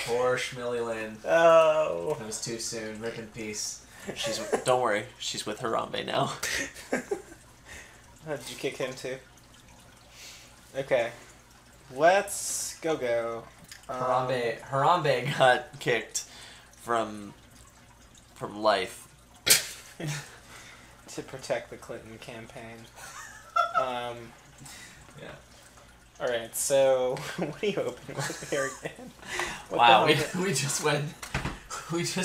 Poor Schmilly-Lynn. Oh. It was too soon. Rip in peace. Don't worry. She's with Harambe now. Did you kick him too? Okay. Let's go. Harambe got kicked from life. To protect the Clinton campaign. Yeah. Alright, so what are you opening with here again? Wow, we just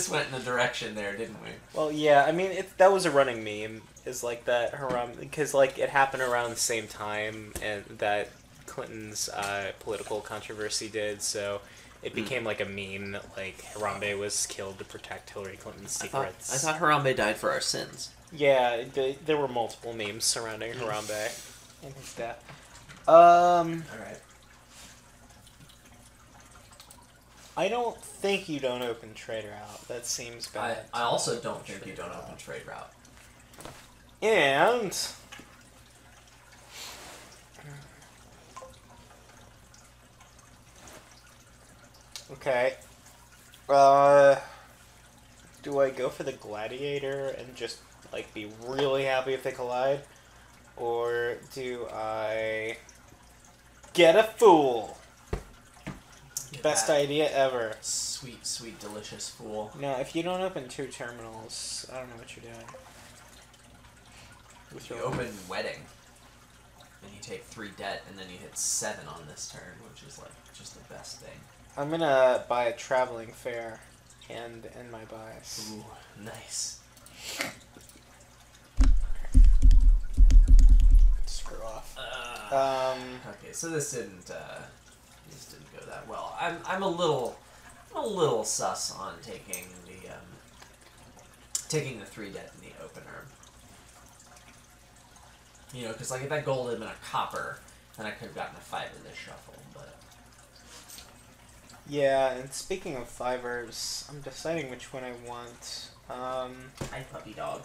went in a direction there, didn't we? Well, yeah, I mean, that was a running meme, is like that Harambe, because like it happened around the same time and that Clinton's political controversy did, so it became like a meme that like Harambe was killed to protect Hillary Clinton's secrets. I thought Harambe died for our sins. Yeah, there were multiple memes surrounding Harambe and his death. Alright. I don't think you don't open trade route. That seems bad. I also don't think you don't open trade route. And okay. Do I go for the Gladiator and just like be really happy if they collide? Or do I get a Fool? Best idea ever. Sweet, sweet, delicious Fool. No, if you don't open 2 terminals, I don't know what you're doing. If you open Wedding, and you take 3 debt, and then you hit 7 on this turn, which is like just the best thing. I'm gonna buy a traveling fair and end my bias. Ooh, nice. Screw off. Okay, so this didn't go that well. I'm a little sus on taking the 3 debt in the opener. You know, because like if that gold had been a copper, then I could have gotten a 5 in this shuffle. But yeah, and speaking of 5ers, I'm deciding which one I want. Hi, puppy dog.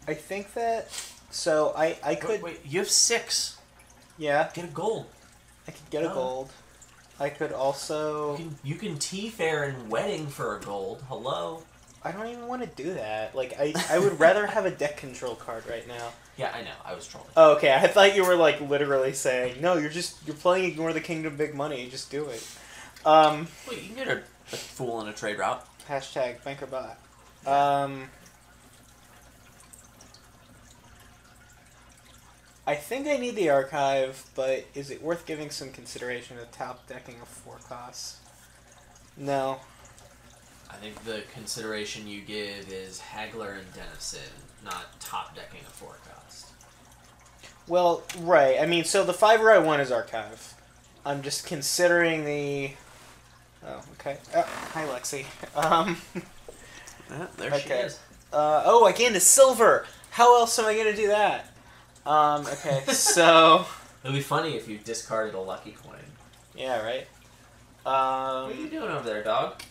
I think that so I could Wait, you have 6. yeah, Get a gold. I could get a gold. I could also You can T-Fair and Wedding for a gold. Hello. I don't even want to do that. Like I would rather have a deck control card right now. Yeah, I know. I was trolling. Oh, okay. I thought you were like literally saying, "No, you're playing Ignore the Kingdom Big Money. Just do it." Wait, you can get a Fool in a trade route. Hashtag bankerbot. I think I need the archive, but is it worth giving some consideration to top decking a 4 cost? No. I think the consideration you give is Haggler and Dennison, not top decking a 4 cost. Well, right. I mean, so the 5er I want is archive. I'm just considering the... Oh, okay. Hi, Lexi. There she is. Oh, I gained a silver! How else am I going to do that? Okay, so... It would be funny if you discarded a lucky coin. Yeah, right? What are you doing over there, dog?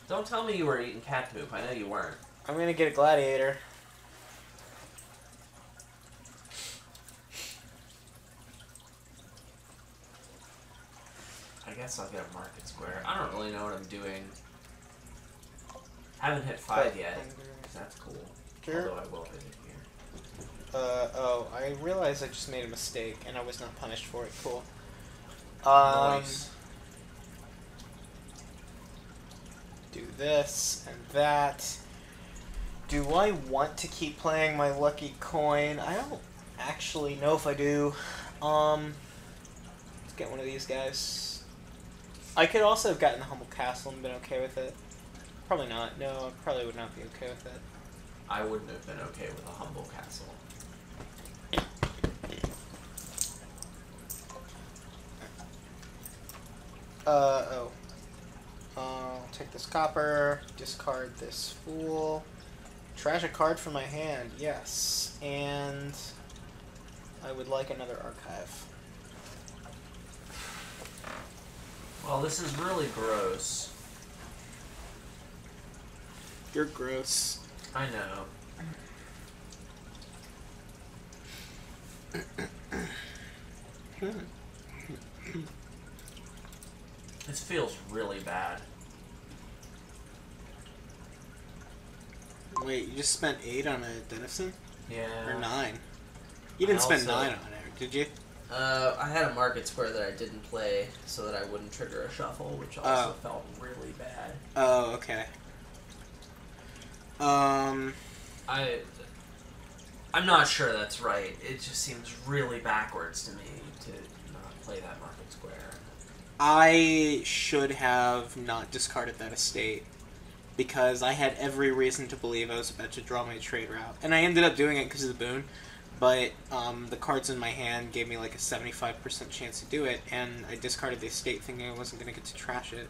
Don't tell me you were eating cat poop. I know you weren't. I'm going to get a Gladiator. I guess I'll get a Market Square. I don't really know what I'm doing. Haven't hit 5 yet. That's cool. Sure. Although I will hit it here. Oh, I realized I just made a mistake, and I was not punished for it. Cool. Nice. Do this and that. Do I want to keep playing my lucky coin? I don't actually know if I do. Let's get one of these guys. I could also have gotten the Humble Castle and been okay with it. Probably not. No, I probably would not be okay with it. I wouldn't have been okay with a Humble Castle. I'll take this copper, discard this Fool, trash a card from my hand, yes, and I would like another archive. Well, this is really gross. You're gross. I know. This feels really bad. Wait, you just spent 8 on a Denizen? Yeah. Or 9? You didn't spend 9 on it, did you? I had a market square that I didn't play so that I wouldn't trigger a shuffle, which also felt really bad. Oh, okay. I'm not sure that's right. It just seems really backwards to me to not play that market square. I should have not discarded that estate because I had every reason to believe I was about to draw my trade route. And I ended up doing it because of the boon, but the cards in my hand gave me like a 75% chance to do it, and I discarded the estate thinking I wasn't going to get to trash it.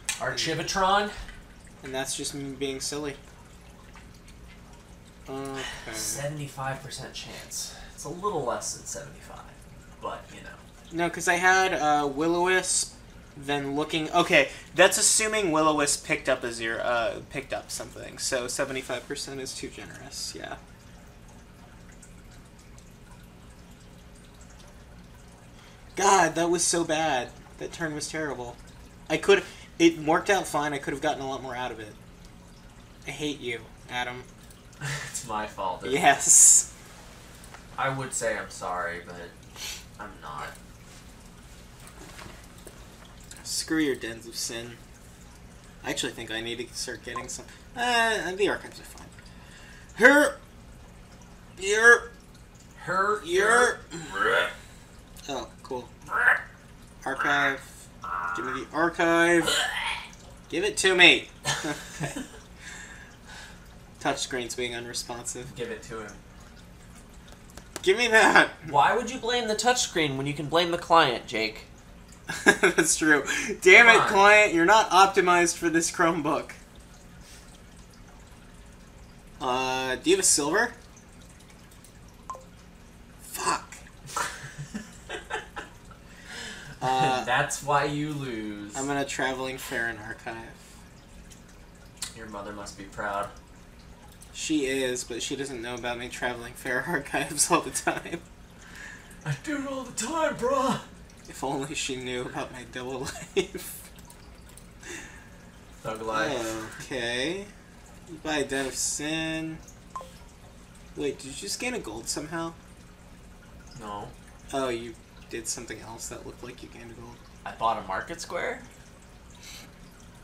Archivatron? And that's just me being silly. Okay. 75% chance. It's a little less than 75, but you know. No, because I had Will-O-Wisp, then looking. Okay, that's assuming Will-O-Wisp picked up picked up something. So 75% is too generous. Yeah. God, that was so bad. That turn was terrible. It worked out fine. I could have gotten a lot more out of it. I hate you, Adam. It's my fault. Yes. I would say I'm sorry, but I'm not. Screw your dens of sin. I actually think I need to start getting some. The archives are fine. Oh, cool. Archive. Give me the archive. Give it to me. Touchscreen's being unresponsive. Give it to him. Give me that. Why would you blame the touchscreen when you can blame the client, Jake? That's true. Damn it, client. You're not optimized for this Chromebook. Do you have a silver? Fuck. That's why you lose. I'm in a traveling fair and archive. Your mother must be proud. She is, but she doesn't know about me traveling fair archives all the time. I do it all the time, bruh. If only she knew about my double life. Thug life. Okay. You buy a Den of Sin. Wait, did you just gain a gold somehow? No. Oh, you did something else that looked like you gained a gold. I bought a market square?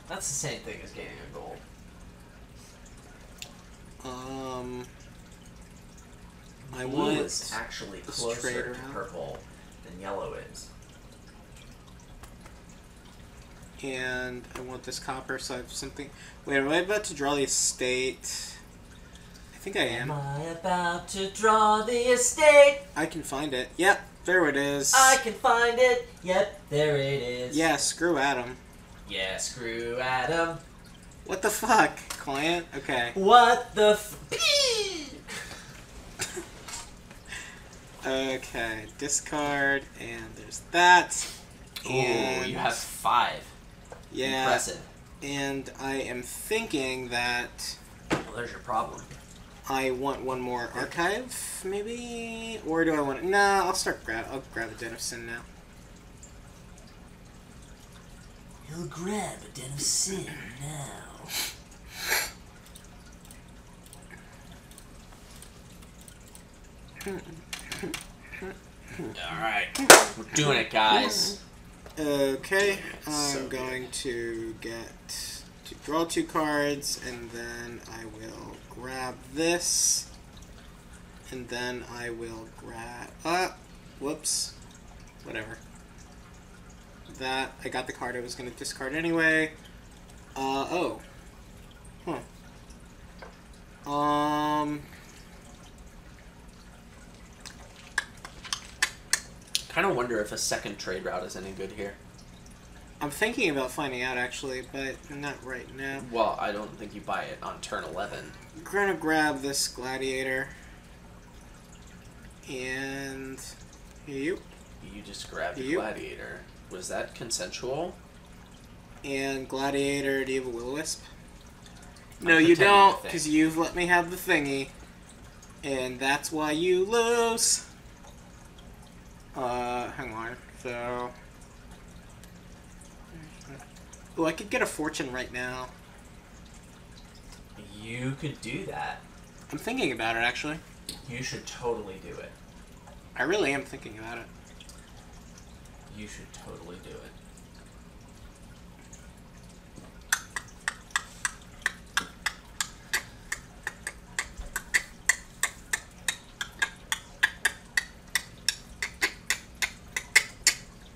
That's the same thing as gaining a gold. I Blue want is actually closer to purple than yellow is. And I want this copper, so I have something. Wait, am I about to draw the estate? I think I am. Am I about to draw the estate? I can find it. Yep, there it is. I can find it. Yep, there it is. Yeah, screw Adam. Yeah, screw Adam. What the fuck, client? Okay. What the Okay, discard, and there's that. And ooh, you have 5. Yeah. Impressive. And I am thinking that Well, there's your problem. I want one more archive, maybe? Or do I want... Nah, I'll grab a Den of Sin now. You'll grab a Den of Sin now. Alright. We're doing it, guys. Okay, I'm So going to get to draw 2 cards, and then I will grab this, and then I will grab... whoops. Whatever. That, I got the card I was going to discard anyway. Oh. Huh. Kind of wonder if a second trade route is any good here. I'm thinking about finding out, actually, but not right now. Well, I don't think you buy it on turn 11. I'm gonna grab this Gladiator. And... You just grabbed the Gladiator. Was that consensual? And Gladiator, do you have a Will-O-Wisp? No, you don't, because you've let me have the thingy. And that's why you lose. Hang on. So... Oh, I could get a fortune right now. You could do that. I'm thinking about it, actually. You should totally do it. I really am thinking about it. You should totally do it.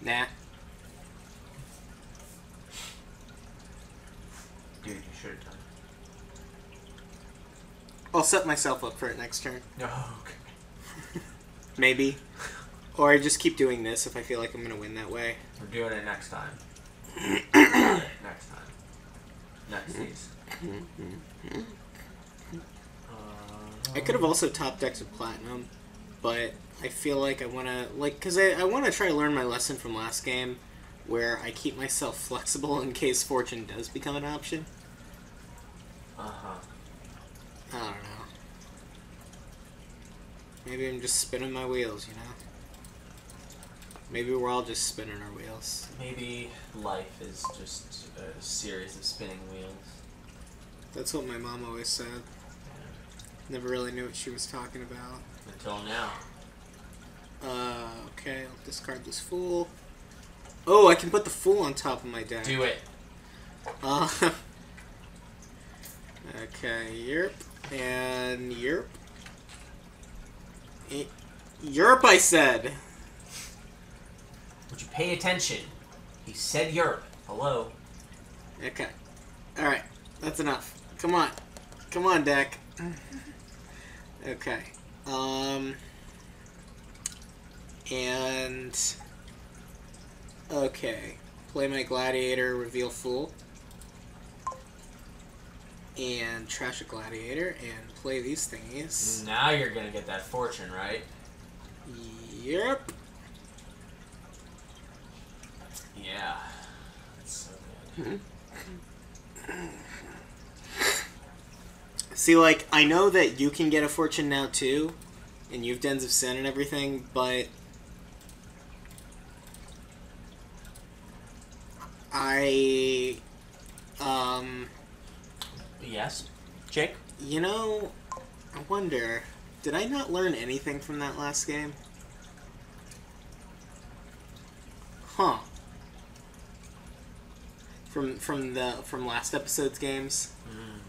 Nah. Dude, you should have done it. I'll set myself up for it next turn. No, okay. Maybe. Or I just keep doing this if I feel like I'm going to win that way. We're doing it next time. Next time. Next season. I could have also top decked with platinum, but I feel like I want to, like, because I want to try to learn my lesson from last game, where I keep myself flexible in case fortune does become an option. Uh-huh. I don't know. Maybe I'm just spinning my wheels, you know? Maybe we're all just spinning our wheels. Maybe life is just a series of spinning wheels. That's what my mom always said. Never really knew what she was talking about. Until now. Okay, I'll discard this fool. Oh, I can put the fool on top of my deck. Do it. Okay, yerp. And yerp. Yerp, I said! Would you pay attention? He said yerp. Hello. Okay. Alright, that's enough. Come on. Come on, deck. Okay. And... Okay. Play my Gladiator, reveal Fool. And trash a Gladiator, and play these thingies. Now you're gonna get that fortune, right? Yep. Yeah. That's so good. See, like, I know that you can get a fortune now, too, and you have Dens of Sin and everything, but... Yes? Jake? You know, I wonder, did I not learn anything from that last game? Huh. From last episode's games? Mm.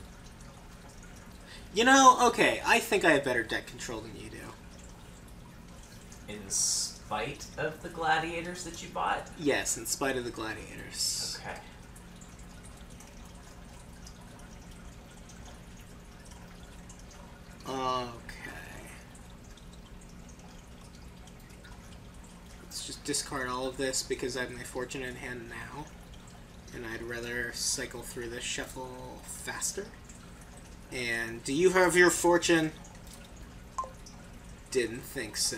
You know, okay, I think I have better deck control than you do. In spite of the gladiators that you bought? Yes, in spite of the gladiators. Okay. Okay. Let's just discard all of this because I have my fortune in hand now. And I'd rather cycle through this shuffle faster. And do you have your fortune? Didn't think so.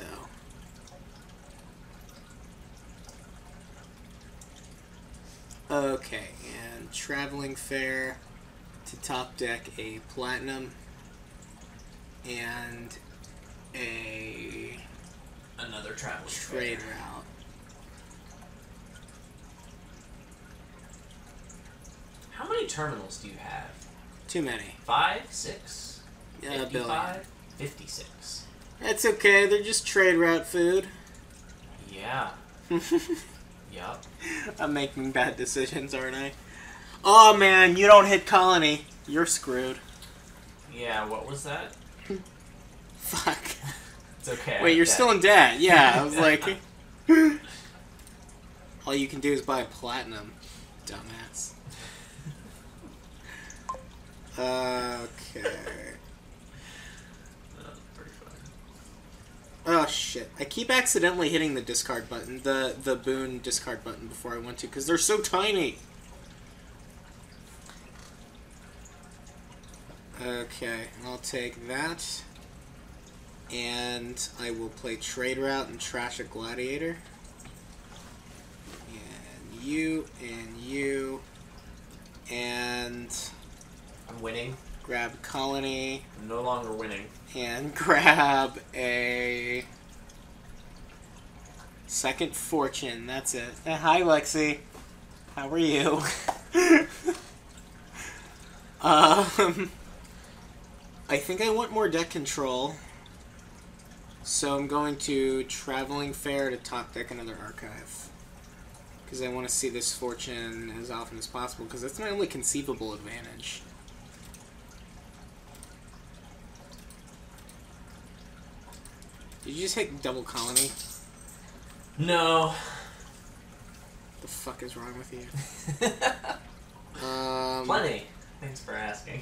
Okay, and traveling fair to top deck a platinum and Another traveling trade fair. route. How many terminals do you have? Too many. 5? 6? Yeah, 55? 56. That's okay, they're just trade route food. Yeah. Yup. I'm making bad decisions, aren't I? Oh man, you don't hit colony. You're screwed. Yeah, what was that? Fuck. It's okay. Wait, you're still in debt. Yeah, I was like... All you can do is buy platinum, dumbass. Okay. Pretty funny. Oh shit. I keep accidentally hitting the discard button, the boon discard button before I want to, because they're so tiny. Okay, I'll take that. And I will play trade route and trash a gladiator. And you, and I'm winning. grab colony. I'm no longer winning. And grab a Second fortune, that's it. Hi, Lexi. How are you? I think I want more deck control. So I'm going to Traveling Fair to top deck another archive. Because I want to see this fortune as often as possible, because that's my only conceivable advantage. Did you just hit double colony? No. The fuck is wrong with you? Plenty. Thanks for asking.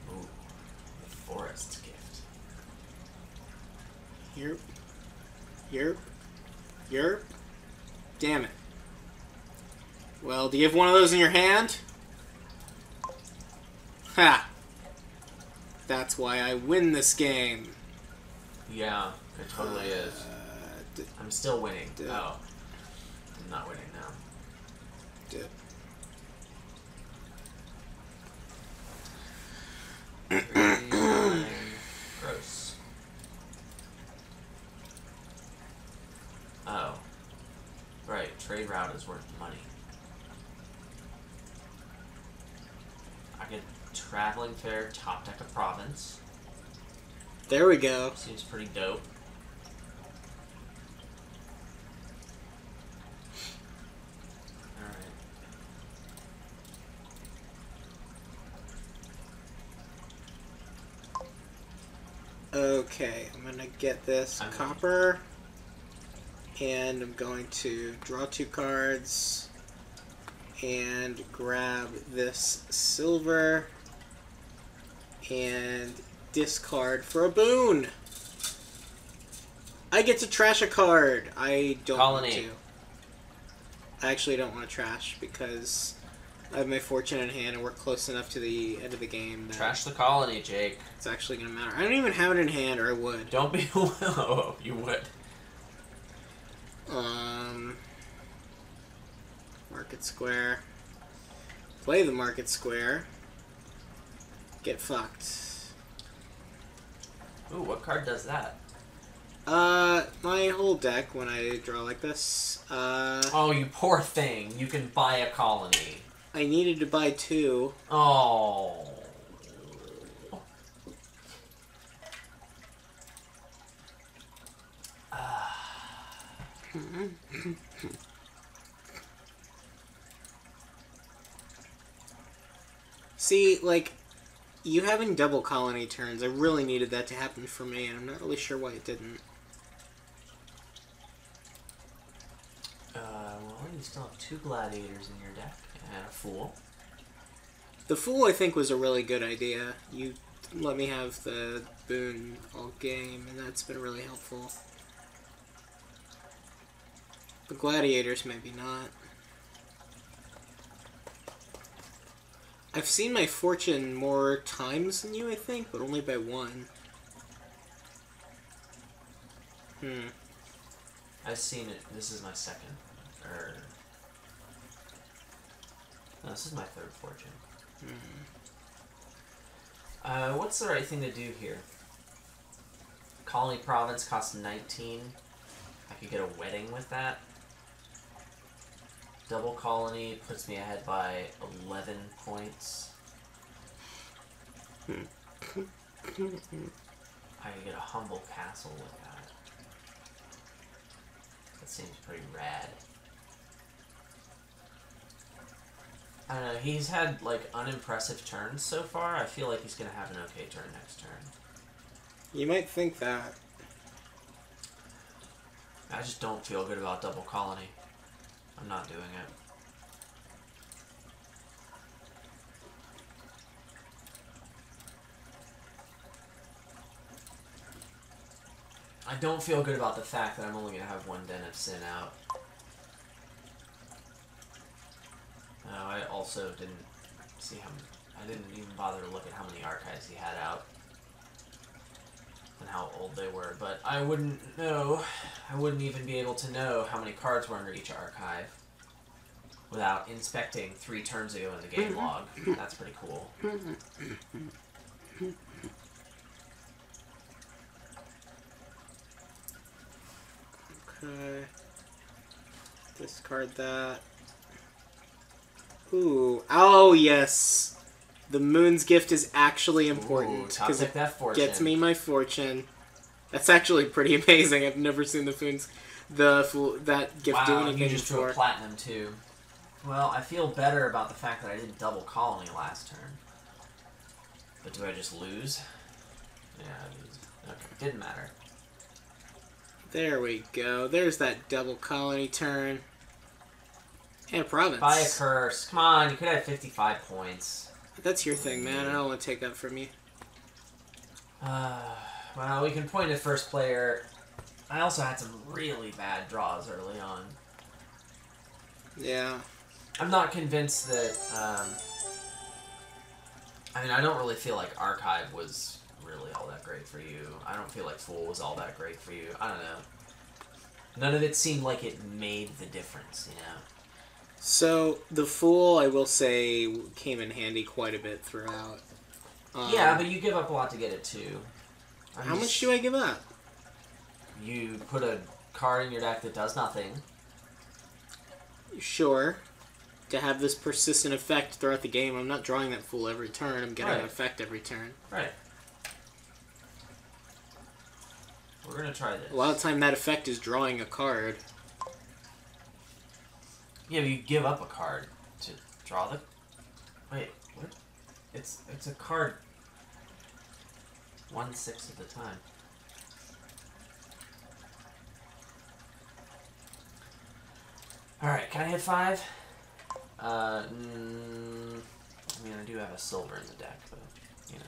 Ooh, the forest gift. Yerp. Yerp. Yerp. Damn it. Well, do you have one of those in your hand? Ha! That's why I win this game. Yeah, it totally is. I'm still winning. Oh. I'm not winning now. Gross. Oh. Right, trade route is worth money. I get Traveling Fair, top deck a province. There we go. Seems pretty dope. Alright. Okay, I'm gonna get this copper. And I'm going to draw 2 cards. And grab this silver. And discard for a boon. I get to trash a card. I don't want to. I actually don't want to trash because I have my fortune in hand and we're close enough to the end of the game that Trash the colony, Jake. it's actually going to matter. I don't even have it in hand, or I would. Don't be... Oh, you would. Market square. Play the market square. Get fucked. Ooh, what card does that? My whole deck, when I draw like this, Oh, you poor thing. You can buy a colony. I needed to buy 2. Oh. See, like, you having double colony turns, I really needed that to happen for me, and I'm not really sure why it didn't. Well, you still have 2 gladiators in your deck, and a fool. The Fool, I think, was a really good idea. You let me have the boon all game, and that's been really helpful. The Gladiators, maybe not. I've seen my fortune more times than you, I think, but only by 1. I've seen it. This is my second. No, this is my 3rd fortune. What's the right thing to do here? Colony province costs 19. I could get a wedding with that. Double colony puts me ahead by 11 points. I could get a humble castle with that. That seems pretty rad. I don't know, he's had, like, unimpressive turns so far. I feel like he's going to have an okay turn next turn. You might think that. I just don't feel good about double colony. I'm not doing it. I don't feel good about the fact that I'm only going to have 1 Den of Sin out. No, I also didn't see how... I didn't even bother to look at how many archives he had out. And how old they were, but I wouldn't know. I wouldn't even be able to know how many cards were under each archive without inspecting 3 turns ago in the game log. That's pretty cool. Okay. Discard that. Ooh. Oh, yes. The Moon's Gift is actually important. Because it that fortune. Gets me my fortune. That's actually pretty amazing. I've never seen that gift do anything you just before. drew a platinum, too. Well, I feel better about the fact that I didn't double colony last turn. But do I just lose? Yeah, I lose. Okay, didn't matter. There we go. There's that double colony turn. And province. Buy a curse. Come on, you could have 55 points. That's your thing, man. I don't want to take that from you. Well, we can point at first player. I also had some really bad draws early on. Yeah. I'm not convinced that... I mean, I don't really feel like Archive was really all that great for you. I don't feel like Fool was all that great for you. I don't know. None of it seemed like it made the difference, you know? So, the Fool, I will say, came in handy quite a bit throughout. Yeah, but you give up a lot to get it, too. How much do I give up? You put a card in your deck that does nothing. Sure. To have this persistent effect throughout the game, I'm not drawing that Fool every turn. I'm getting an effect every turn. Right. We're going to try this. A lot of the time, that effect is drawing a card. Yeah, but you give up a card to draw the... Wait, what? It's a card 1/6 of the time. Alright, can I hit 5? I mean, I do have a silver in the deck, but, you know.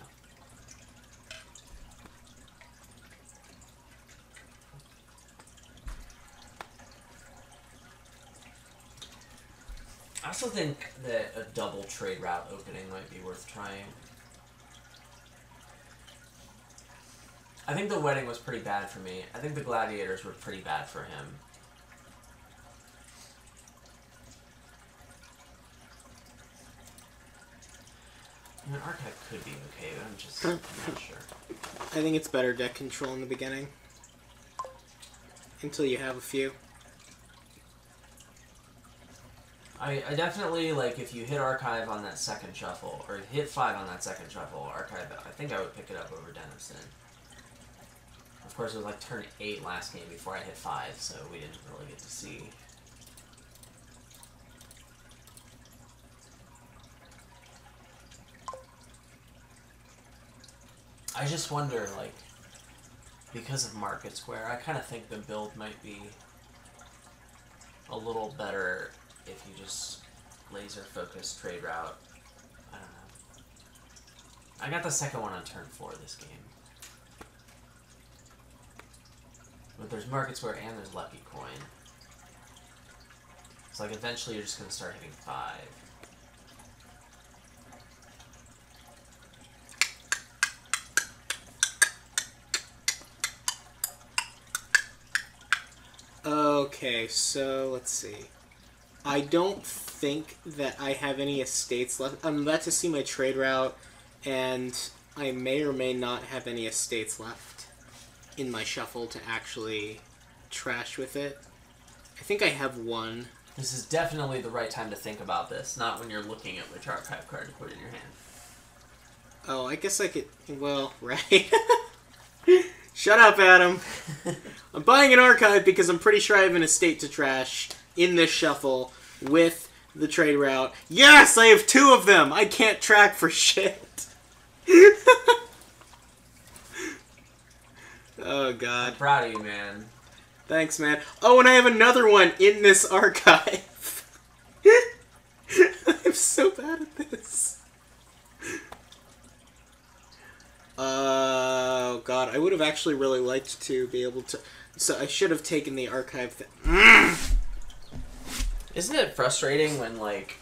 I also think that a double trade route opening might be worth trying. I think the wedding was pretty bad for me. I think the gladiators were pretty bad for him. I mean, Archive could be okay, but I'm just not sure. I think it's better deck control in the beginning. Until you have a few. I definitely, like, if you hit Archive on that second shuffle, or hit 5 on that second shuffle, Archive, I think I would pick it up over Dennison. Of course, it was like turn 8 last game before I hit 5, so we didn't really get to see. I just wonder, like, because of Market Square, I kind of think the build might be a little better if you just laser focus trade route. I don't know. I got the second one on turn 4 this game. But there's Market Square and there's Lucky Coin. It's like eventually you're just going to start hitting 5. Okay, so let's see. I don't think that I have any estates left. I'm about to see my trade route, and I may or may not have any estates left in my shuffle to actually trash with it. I think I have one. This is definitely the right time to think about this, not when you're looking at which archive card to put in your hand. Oh, I guess I could... Well, right. Shut up, Adam. I'm buying an archive because I'm pretty sure I have an estate to trash in this shuffle with the trade route. Yes, I have 2 of them. I can't track for shit. Oh, God. I'm proud of you, man. Thanks, man. Oh, and I have another one in this archive. I'm so bad at this. Oh, God. I would have actually really liked to be able to... So I should have taken the archive thing. Isn't it frustrating when, like...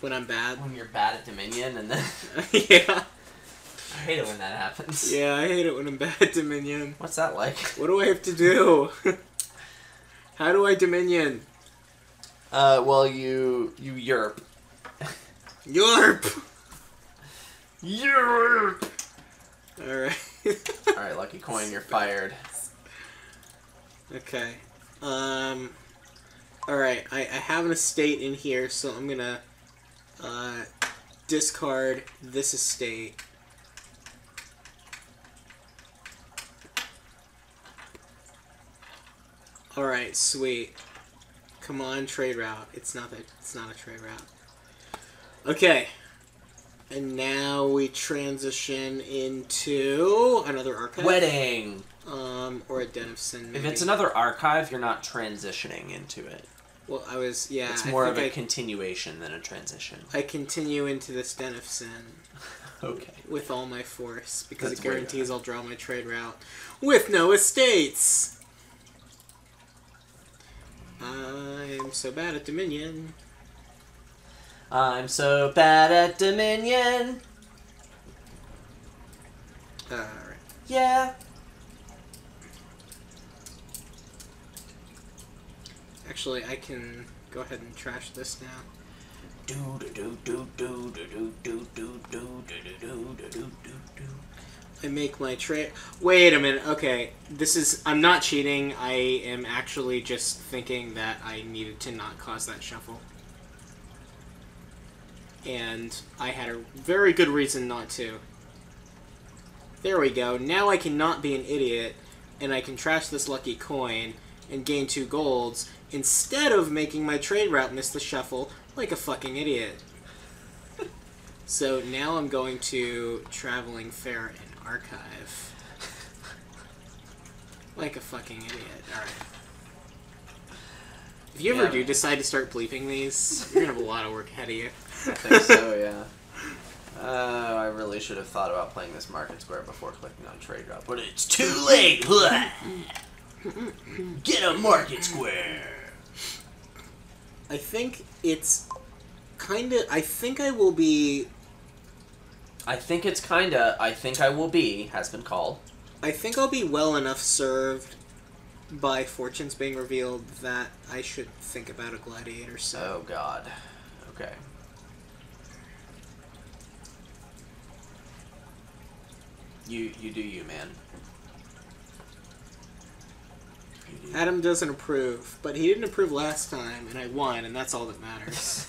When I'm bad? When you're bad at Dominion and then... Yeah. I hate it when that happens. Yeah, I hate it when I'm bad at Dominion. What's that like? What do I have to do? How do I Dominion? Well, you Yerp. Yerp! Yerp! Alright. Alright, Lucky Coin, you're fired. Okay. Alright, I have an estate in here, so I'm gonna discard this estate. Alright, sweet. Come on, trade route. It's not a trade route. Okay. And now we transition into another archive. Wedding! Or a Den of Sin, maybe. If it's another archive, you're not transitioning into it. Well, yeah. It's more of a continuation than a transition. I continue into this Den of Sin. Okay. With all my force, because That's it guarantees I'll draw my trade route. With no estates! I'm so bad at Dominion. I'm so bad at Dominion. Alright. Yeah. Actually, I can go ahead and trash this now. I make my trade. Wait a minute. Okay, this is. I'm not cheating. I am actually just thinking that I needed to not cause that shuffle. And I had a very good reason not to. There we go. Now I cannot be an idiot, and I can trash this lucky coin and gain 2 golds, instead of making my trade route miss the shuffle like a fucking idiot. So now I'm going to Traveling Fair and Archive. Like a fucking idiot. Alright. If you ever do decide to start bleeping these, you're gonna have a lot of work ahead of you. I think so, yeah. I really should have thought about playing this Market Square before clicking on Trade Route, but it's too late! Get a Market Square! I think it's kinda... I think I will be... I think it's kinda... I think I will be, has been called. I think I'll be well enough served by fortunes being revealed that I should think about a Gladiator set. Oh, God. Okay. You do you, man. You do. Adam doesn't approve, but he didn't approve last time, and I won, and that's all that matters.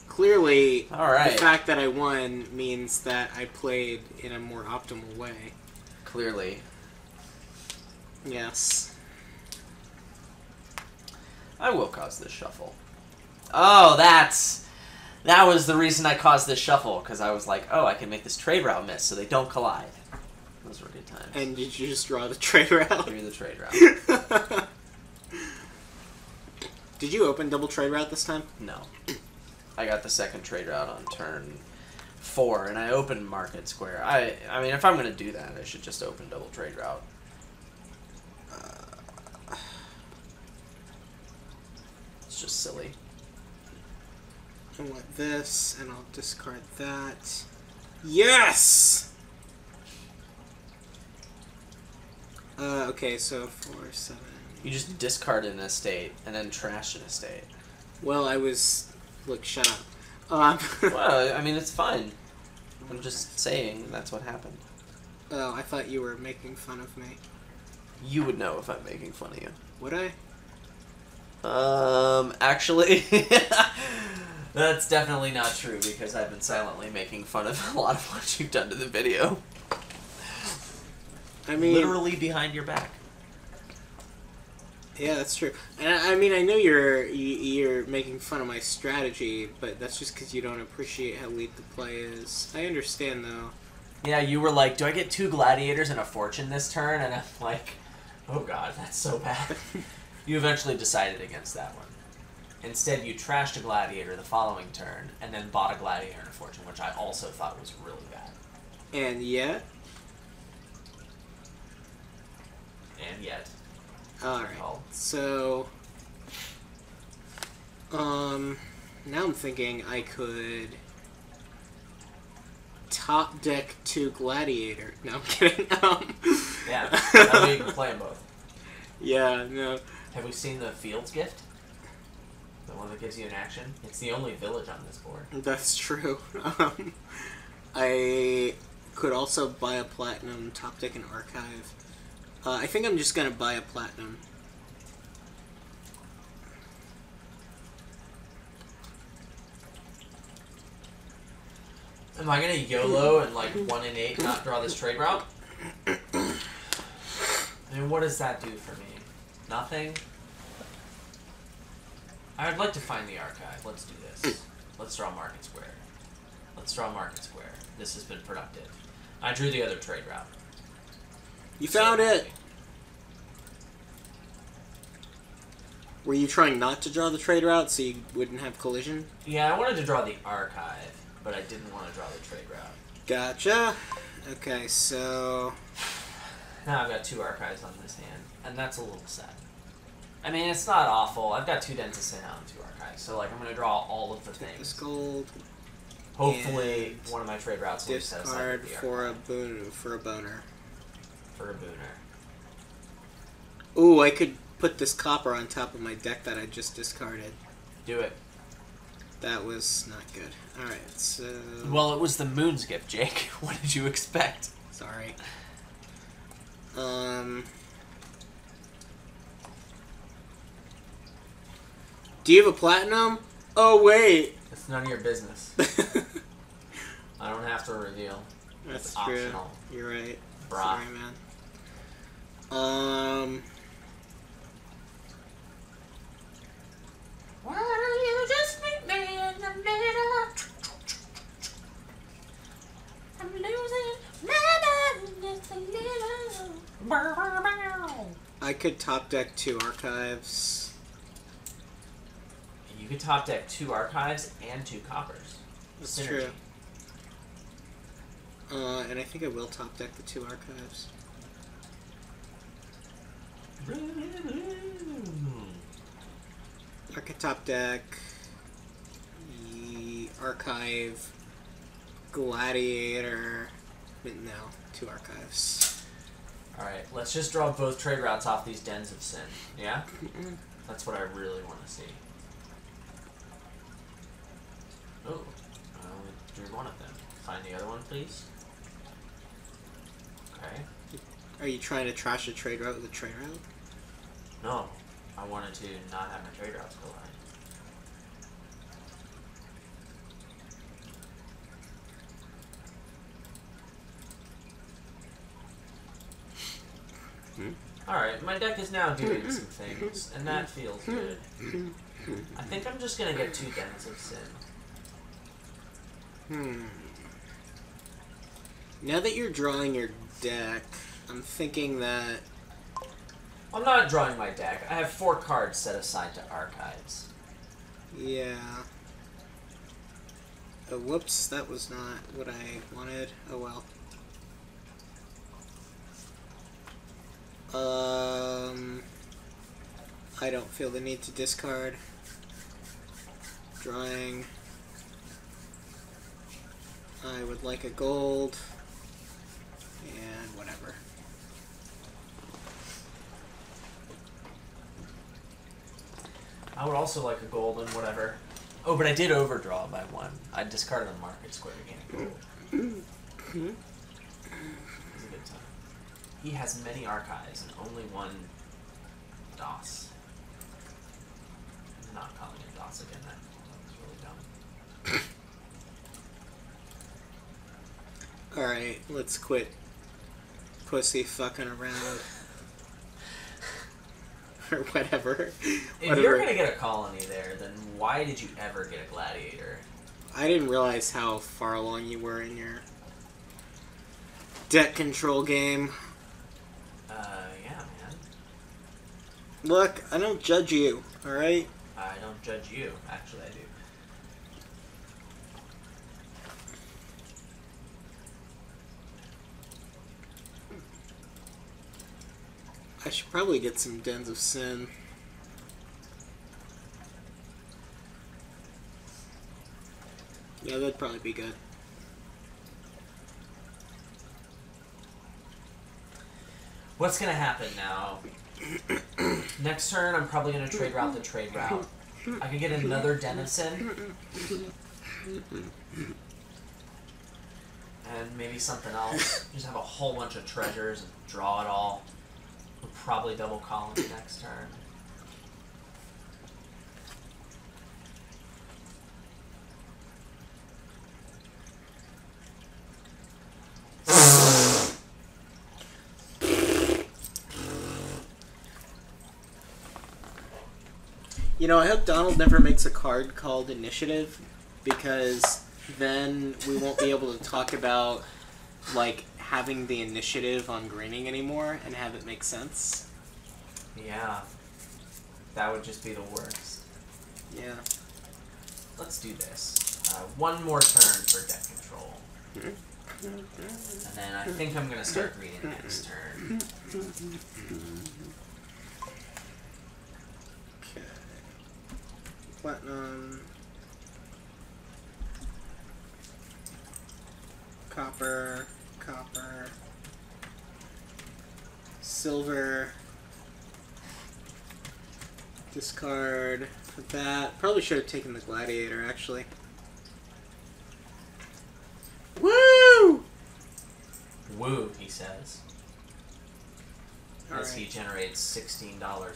Clearly, Alright. The fact that I won means that I played in a more optimal way. Clearly. Yes. I will cause this shuffle. Oh, that was the reason I caused this shuffle, because I was like, oh, I can make this trade route miss so they don't collide. Those were good times. And did you just draw the trade route? Drew the trade route. Did you open double trade route this time? No. I got the second trade route on turn 4, and I opened Market Square. I mean, if I'm going to do that, I should just open double trade route. It's just silly. I want this, and I'll discard that. Yes! Okay, so 4, 7... You just discard an estate, and then trash an estate. Well, I was... Look, shut up. Well, I mean, it's fine. I'm just saying that's what happened. Oh, I thought you were making fun of me. You would know if I'm making fun of you. Would I? Actually, that's definitely not true, because I've been silently making fun of a lot of what you've done to the video. I mean... Literally behind your back. Yeah, that's true. And I mean, I know you're making fun of my strategy, but that's just because you don't appreciate how elite the play is. I understand, though. Yeah, you were like, do I get 2 gladiators and a fortune this turn? And I'm like, oh god, that's so bad. You eventually decided against that one. Instead, you trashed a gladiator the following turn, and then bought a gladiator and a fortune, which I also thought was really bad. And yet? And yet. Alright, so... now I'm thinking I could... top deck 2 Gladiator. No, I'm kidding. Yeah, that way you can play them both. Yeah, no. Have we seen the Fields gift? The one that gives you an action? It's the only village on this board. That's true. I could also buy a platinum, top deck an archive. I think I'm just gonna buy a platinum. Am I gonna YOLO and like 1 in 8 not draw this trade route? I mean, what does that do for me? Nothing? I would like to find the archive. Let's do this. Let's draw Market Square. Let's draw Market Square. This has been productive. I drew the other trade route. You found it! Were you trying not to draw the trade route so you wouldn't have collision? Yeah, I wanted to draw the archive, but I didn't want to draw the trade route. Gotcha. Okay, so... Now I've got 2 archives on this hand, and that's a little sad. I mean, it's not awful. I've got 2 Dentist in and 2 archives, so like I'm going to draw all of the things. This gold. Hopefully, one of my trade routes will be set aside for a boner. For a booner. Ooh, I could put this copper on top of my deck that I just discarded. Do it. That was not good. Alright, so... Well, it was the Moon's Gift, Jake. What did you expect? Sorry. Do you have a platinum? Oh, wait! It's none of your business. I don't have to reveal. That's it's true. Optional. You're right. Brah. Sorry, man. Why don't you just meet me in the middle? I'm losing my mind just a little. I could top deck 2 archives. You could top deck 2 archives and 2 coppers. That's Synergy. true. And I think I will top deck the 2 archives. I could top deck the archive, Gladiator. No, 2 archives. Alright, let's just draw both trade routes off these Dens of Sin. Yeah? That's what I really want to see. Oh, I only drew one of them. Find the other one, please. Okay. Are you trying to trash a trade route with a trade route? No, I wanted to not have my trade routes collide. Alright, my deck is now doing some things, and that feels good. I think I'm just gonna get 2 Dens of Sin. Now that you're drawing your deck, I'm thinking that... I'm not drawing my deck. I have 4 cards set aside to archives. Yeah. Oh, whoops, that was not what I wanted. Oh well. I don't feel the need to discard. Drawing. I would like a gold. And whatever. I would also like a gold and whatever. Oh, but I did overdraw by 1. I discarded on Market Square again. It was a good time. He has many archives and only 1 DOS. I'm not calling it DOS again. That was really dumb. Alright, let's quit pussy fucking around. Or whatever. If you're gonna get a colony there, then why did you ever get a Gladiator? I didn't realize how far along you were in your deck control game. Yeah, man. Look, I don't judge you, alright? I don't judge you. Actually, I do. I should probably get some Dens of Sin. Yeah, that'd probably be good. What's gonna happen now? Next turn, I'm probably gonna trade route the trade route. I could get another Denizen. And maybe something else. Just have a whole bunch of treasures and draw it all. We'll probably double colony next turn. You know, I hope Donald never makes a card called Initiative, because then we won't be able to talk about, like, having the initiative on greening anymore and have it make sense. Yeah. That would just be the worst. Yeah. Let's do this. One more turn for deck control. And then I think I'm going to start greening next turn. Okay. Platinum. Copper. Copper. Silver. Discard for that. Probably should have taken the Gladiator, actually. Woo! Woo, he says. As Alright. he generates $16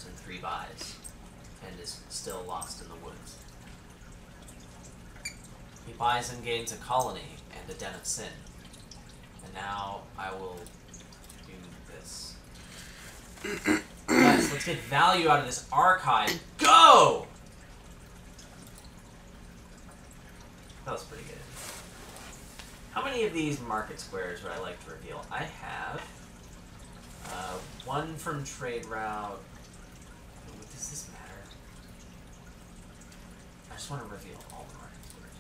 in 3 buys and is still lost in the woods. He buys and gains a colony and a den of sin. And now I will do this. Yes, let's get value out of this archive. Go! That was pretty good. How many of these market squares would I like to reveal? I have one from trade route. Ooh, does this matter? I just want to reveal all the market squares.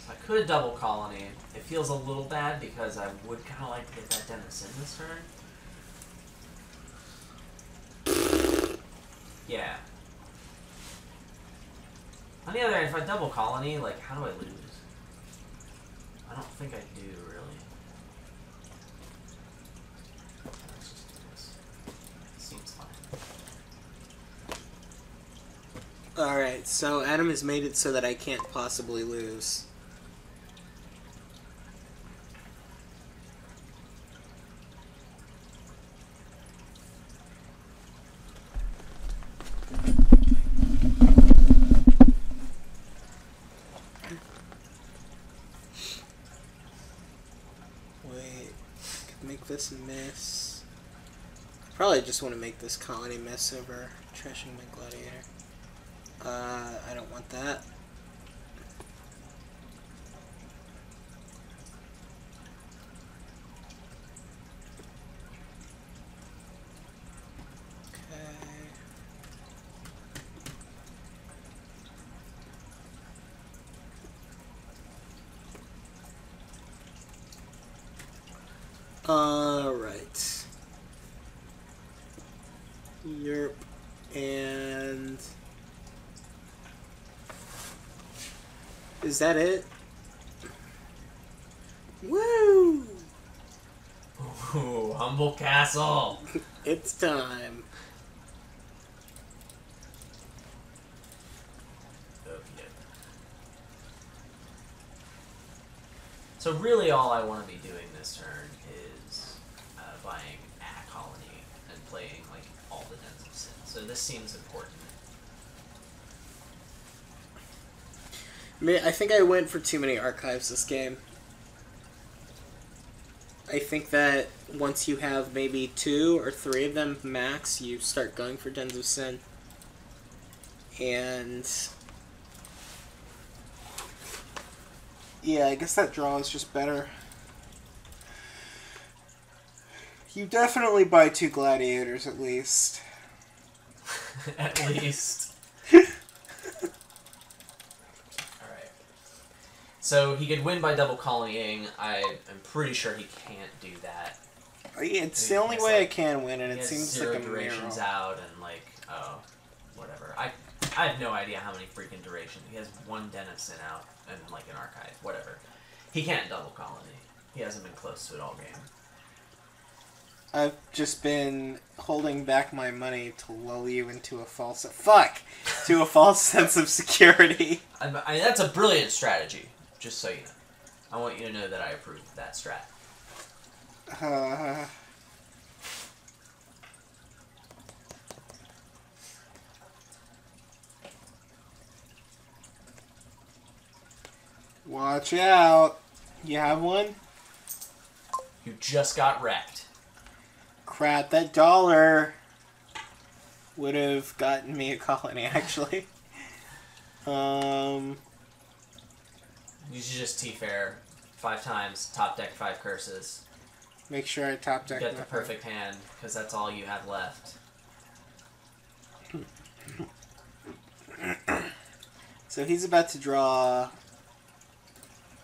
So I could double colony. It feels a little bad because I would kind of like to get that den of sin this turn. Yeah. On the other hand, if I double colony, like, how do I lose? I don't think I do, really. Let's just do this. Seems fine. Alright, so Adam has made it so that I can't possibly lose. This miss. Probably just want to make this colony miss over trashing my Gladiator. I don't want that. Alright. Yerp. And... is that it? Woo! Ooh, Humble Castle! It's time. Okay. So really all I want to be doing this turn is buying a colony and playing like all the dens of sin. So this seems important. I think I went for too many archives this game. I think that once you have maybe 2 or 3 of them max, you start going for Dens of Sin. And... yeah, I guess that draw is just better. You definitely buy 2 Gladiators at least. At least. So he could win by double colonying. I am pretty sure he can't do that. It's the only way I can win, and it seems like a durations mirror. out and like, oh, whatever. I have no idea how many freaking durations. He has 1 den of sin out and like an archive, whatever. He can't double colony. He hasn't been close to it all game. I've just been holding back my money to lull you into a false... fuck! To a false sense of security. I mean, that's a brilliant strategy. Just so you know. I want you to know that I approve of that strat. Watch out. You have one? You just got wrecked. Crap, that dollar. would have gotten me a colony, actually. You should just T-Fair 5 times, top deck 5 curses. Make sure I top deck. Get the perfect hand, because that's all you have left. So he's about to draw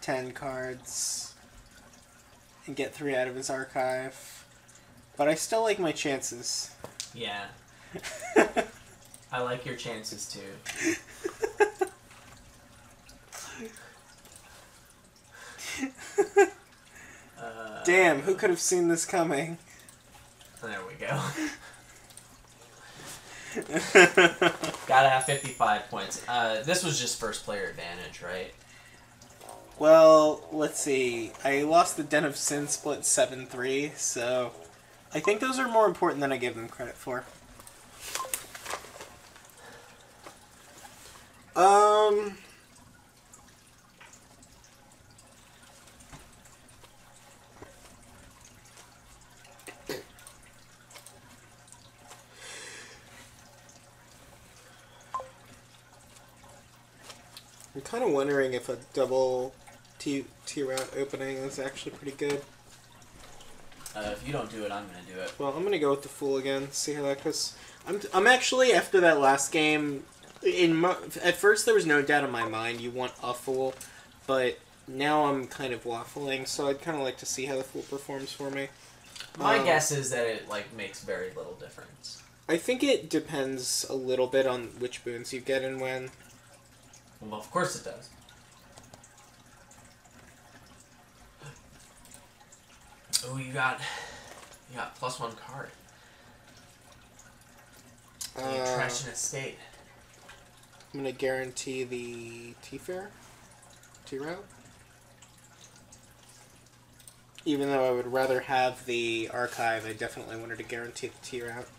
10 cards and get 3 out of his archive. But I still like my chances. Yeah. I like your chances too. Damn, who could have seen this coming? There we go. Gotta have 55 points. This was just first player advantage, right? Well, let's see. I lost the Den of Sin split 7-3, so I think those are more important than I give them credit for. I'm kind of wondering if a double T-route opening is actually pretty good. If you don't do it, I'm gonna do it. Well, I'm gonna go with the Fool again, see how that goes. I'm actually, after that last game, at first there was no doubt in my mind you want a Fool, but now I'm kind of waffling, so I'd kind of like to see how the Fool performs for me. My guess is that it makes very little difference. I think it depends a little bit on which boons you get and when. Well, of course it does. Oh, you got +1 card. You're trashing a state. I'm gonna guarantee the T-Fair? T-Route? Even though I would rather have the archive, I definitely wanted to guarantee the T-Route.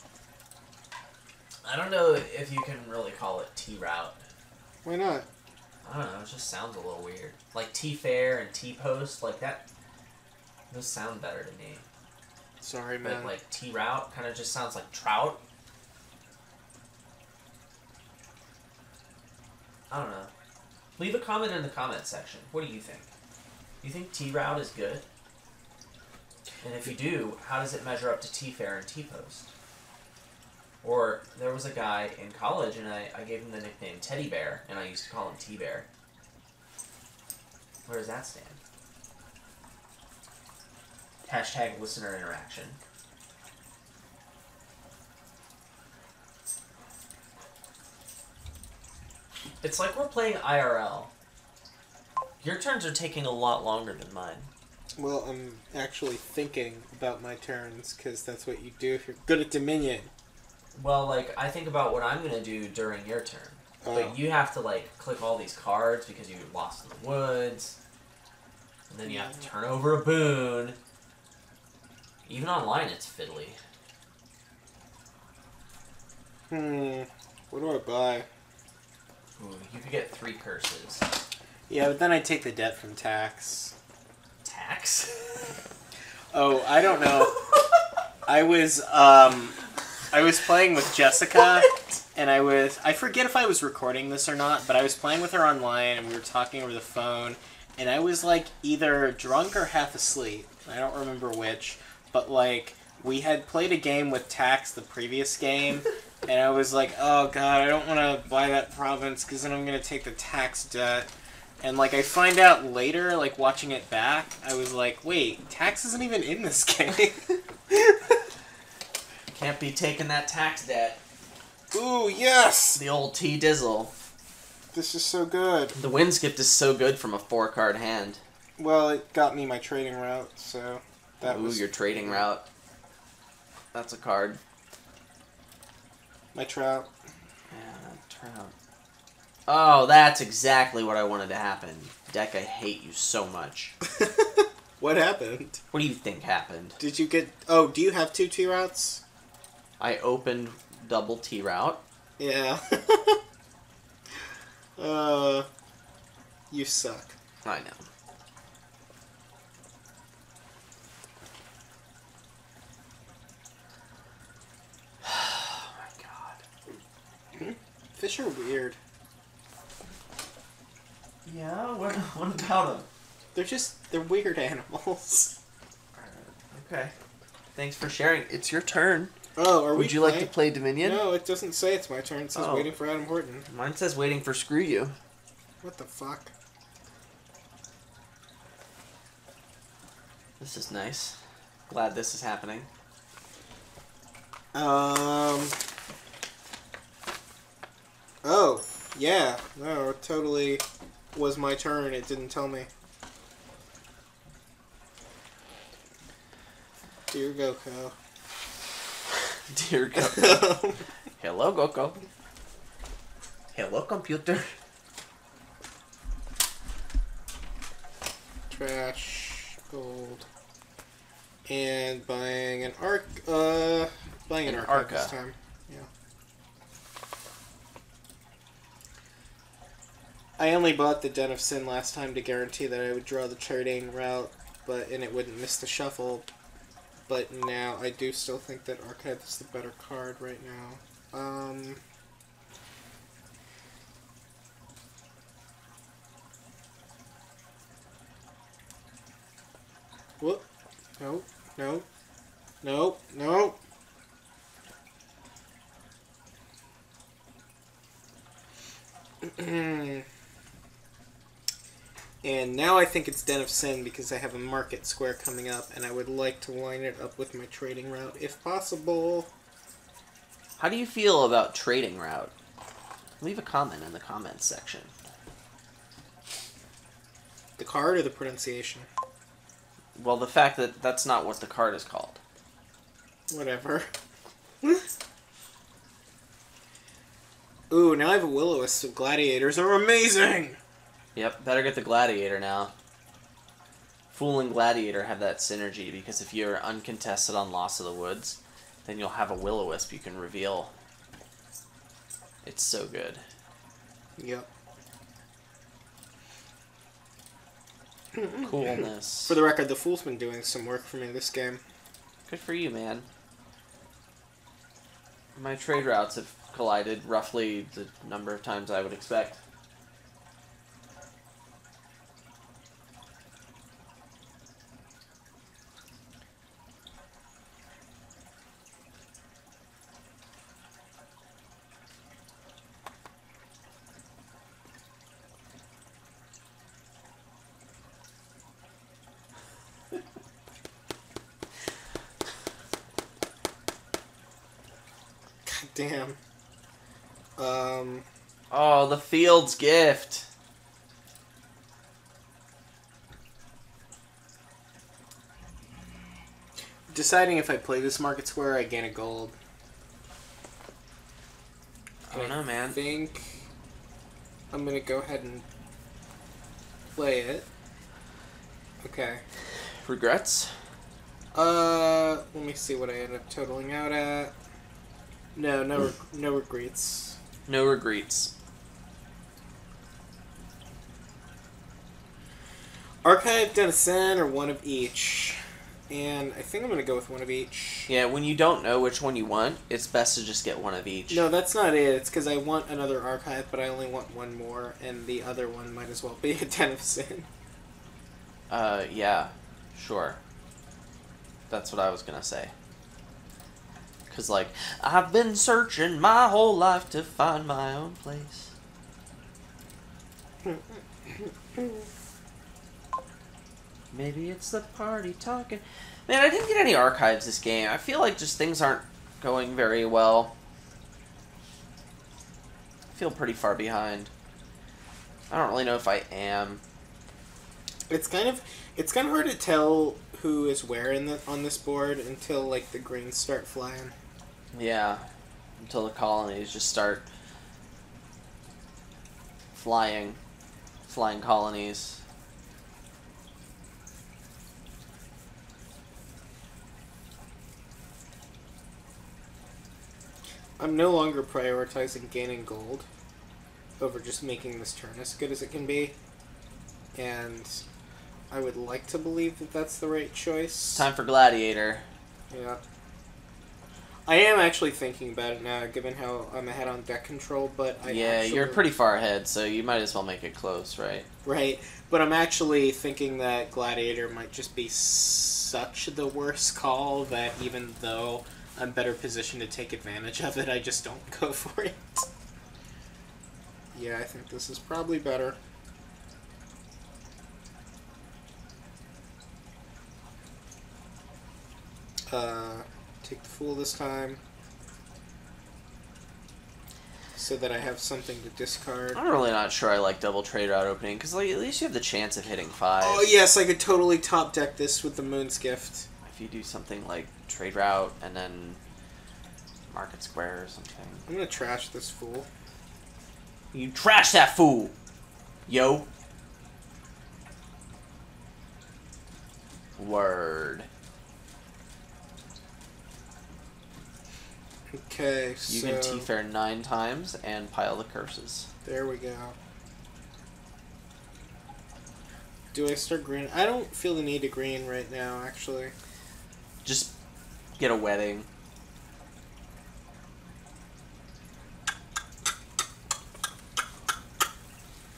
I don't know if you can really call it T-Route. Why not? I don't know, it just sounds a little weird. Like T-Fair and T-Post, like that, those sound better to me. Sorry, man. But like T-Route kind of just sounds like trout. I don't know. Leave a comment in the comment section. What do you think? Do you think T-Route is good? And if you do, how does it measure up to T-Fair and T-Post? Or there was a guy in college, and I gave him the nickname Teddy Bear, and I used to call him T-Bear. Where does that stand? Hashtag listener interaction. It's like we're playing IRL. Your turns are taking a lot longer than mine. Well, I'm actually thinking about my turns, because that's what you do if you're good at Dominion. Well, like, I think about what I'm going to do during your turn. Oh. But you have to, like, click all these cards because you lost in the woods. And then you have to turn over a boon. Even online, it's fiddly. What do I buy? Ooh, you could get 3 curses. Yeah, but then I'd take the debt from tax. Tax? Oh, I don't know. I was playing with Jessica, and I forget if I was recording this or not, but I was playing with her online, and we were talking over the phone, and I was, like, either drunk or half asleep. I don't remember which, but, like, we had played a game with tax the previous game, and I was like, oh god, I don't want to buy that province, because then I'm going to take the tax debt. And, like, I find out later, like, watching it back, I was like, wait, tax isn't even in this game. Can't be taking that tax debt. Ooh, yes! The old T-Dizzle. This is so good. The wind skipped is so good from a 4-card hand. Well, it got me my trading route, so that was... Ooh, your trading route. That's a card. My trout. Yeah, trout. Oh, that's exactly what I wanted to happen. Deck, I hate you so much. What happened? What do you think happened? Did you get... Oh, do you have 2 T-routes? I opened double T-route. Yeah. You suck. I know. Oh my god. Fish are weird. Yeah, what about them? They're weird animals. Okay. Thanks for sharing. It's your turn. Oh, are we Would you like to play Dominion? No, it doesn't say it's my turn. It says waiting for Adam Horton. Mine says waiting for Screw You. What the fuck? This is nice. Glad this is happening. Oh, yeah. No, it totally was my turn. It didn't tell me. Dear Goko. Dear Goko. Hello, Goko. Hello, computer. Trash. Gold. And buying an buying an archive this time. Yeah. I only bought the Den of Sin last time to guarantee that I would draw the trading route, and it wouldn't miss the shuffle. But now I do still think that archive is the better card right now. Whoop. No. No. No. No. And now I think it's Den of Sin because I have a market square coming up, and I would like to line it up with my trading route if possible. How do you feel about trading route? Leave a comment in the comments section. The card or the pronunciation? Well, the fact that that's not what the card is called. Whatever. Ooh, now I have a Will-O-Wisp, so Gladiators are amazing! Yep, better get the Gladiator now. Fool and Gladiator have that synergy, because if you're uncontested on Loss of the Woods, then you'll have a Will-O-Wisp you can reveal. It's so good. Yep. Coolness. For the record, the Fool's been doing some work for me this game. Good for you, man. My trade routes have collided roughly the number of times I would expect. Damn. Oh, the Field's Gift. Deciding if I play this market square, I gain a gold. I don't know, man. I think I'm gonna go ahead and play it. Okay. Regrets? Let me see what I end up totaling out at. No regrets. No regrets. Archive, Den of Sin, or one of each. And I think I'm going to go with one of each. Yeah, when you don't know which one you want, it's best to just get one of each. No, that's not it. It's because I want another archive, but I only want one more, and the other one might as well be a Den of Sin. Yeah. Sure. That's what I was going to say. Because, like, I've been searching my whole life to find my own place. Maybe it's the party talking. Man, I didn't get any archives this game. I feel like just things aren't going very well. I feel pretty far behind. I don't really know if I am. It's kind of hard to tell who is where on this board until like the greens start flying. Yeah, until the colonies just start flying colonies. I'm no longer prioritizing gaining gold over just making this turn as good as it can be. And I would like to believe that that's the right choice. Time for Gladiator. Yeah. I am actually thinking about it now, given how I'm ahead on deck control, but you're pretty far ahead, so you might as well make it close, right? Right, but I'm actually thinking that Gladiator might just be such the worst call that even though I'm better positioned to take advantage of it, I just don't go for it. Yeah, I think this is probably better. Take the Fool this time, so that I have something to discard. I'm really not sure I like double trade route opening, because like, at least you have the chance of hitting 5. Oh yes, I could totally top deck this with the Moon's Gift. If you do something like trade route and then Market Square or something. I'm gonna trash this Fool. You trash that fool! Yo. Word. Okay, You so... can T-Fair 9 times and pile the curses. There we go. Do I start green? I don't feel the need to green right now, actually. Just get a wedding.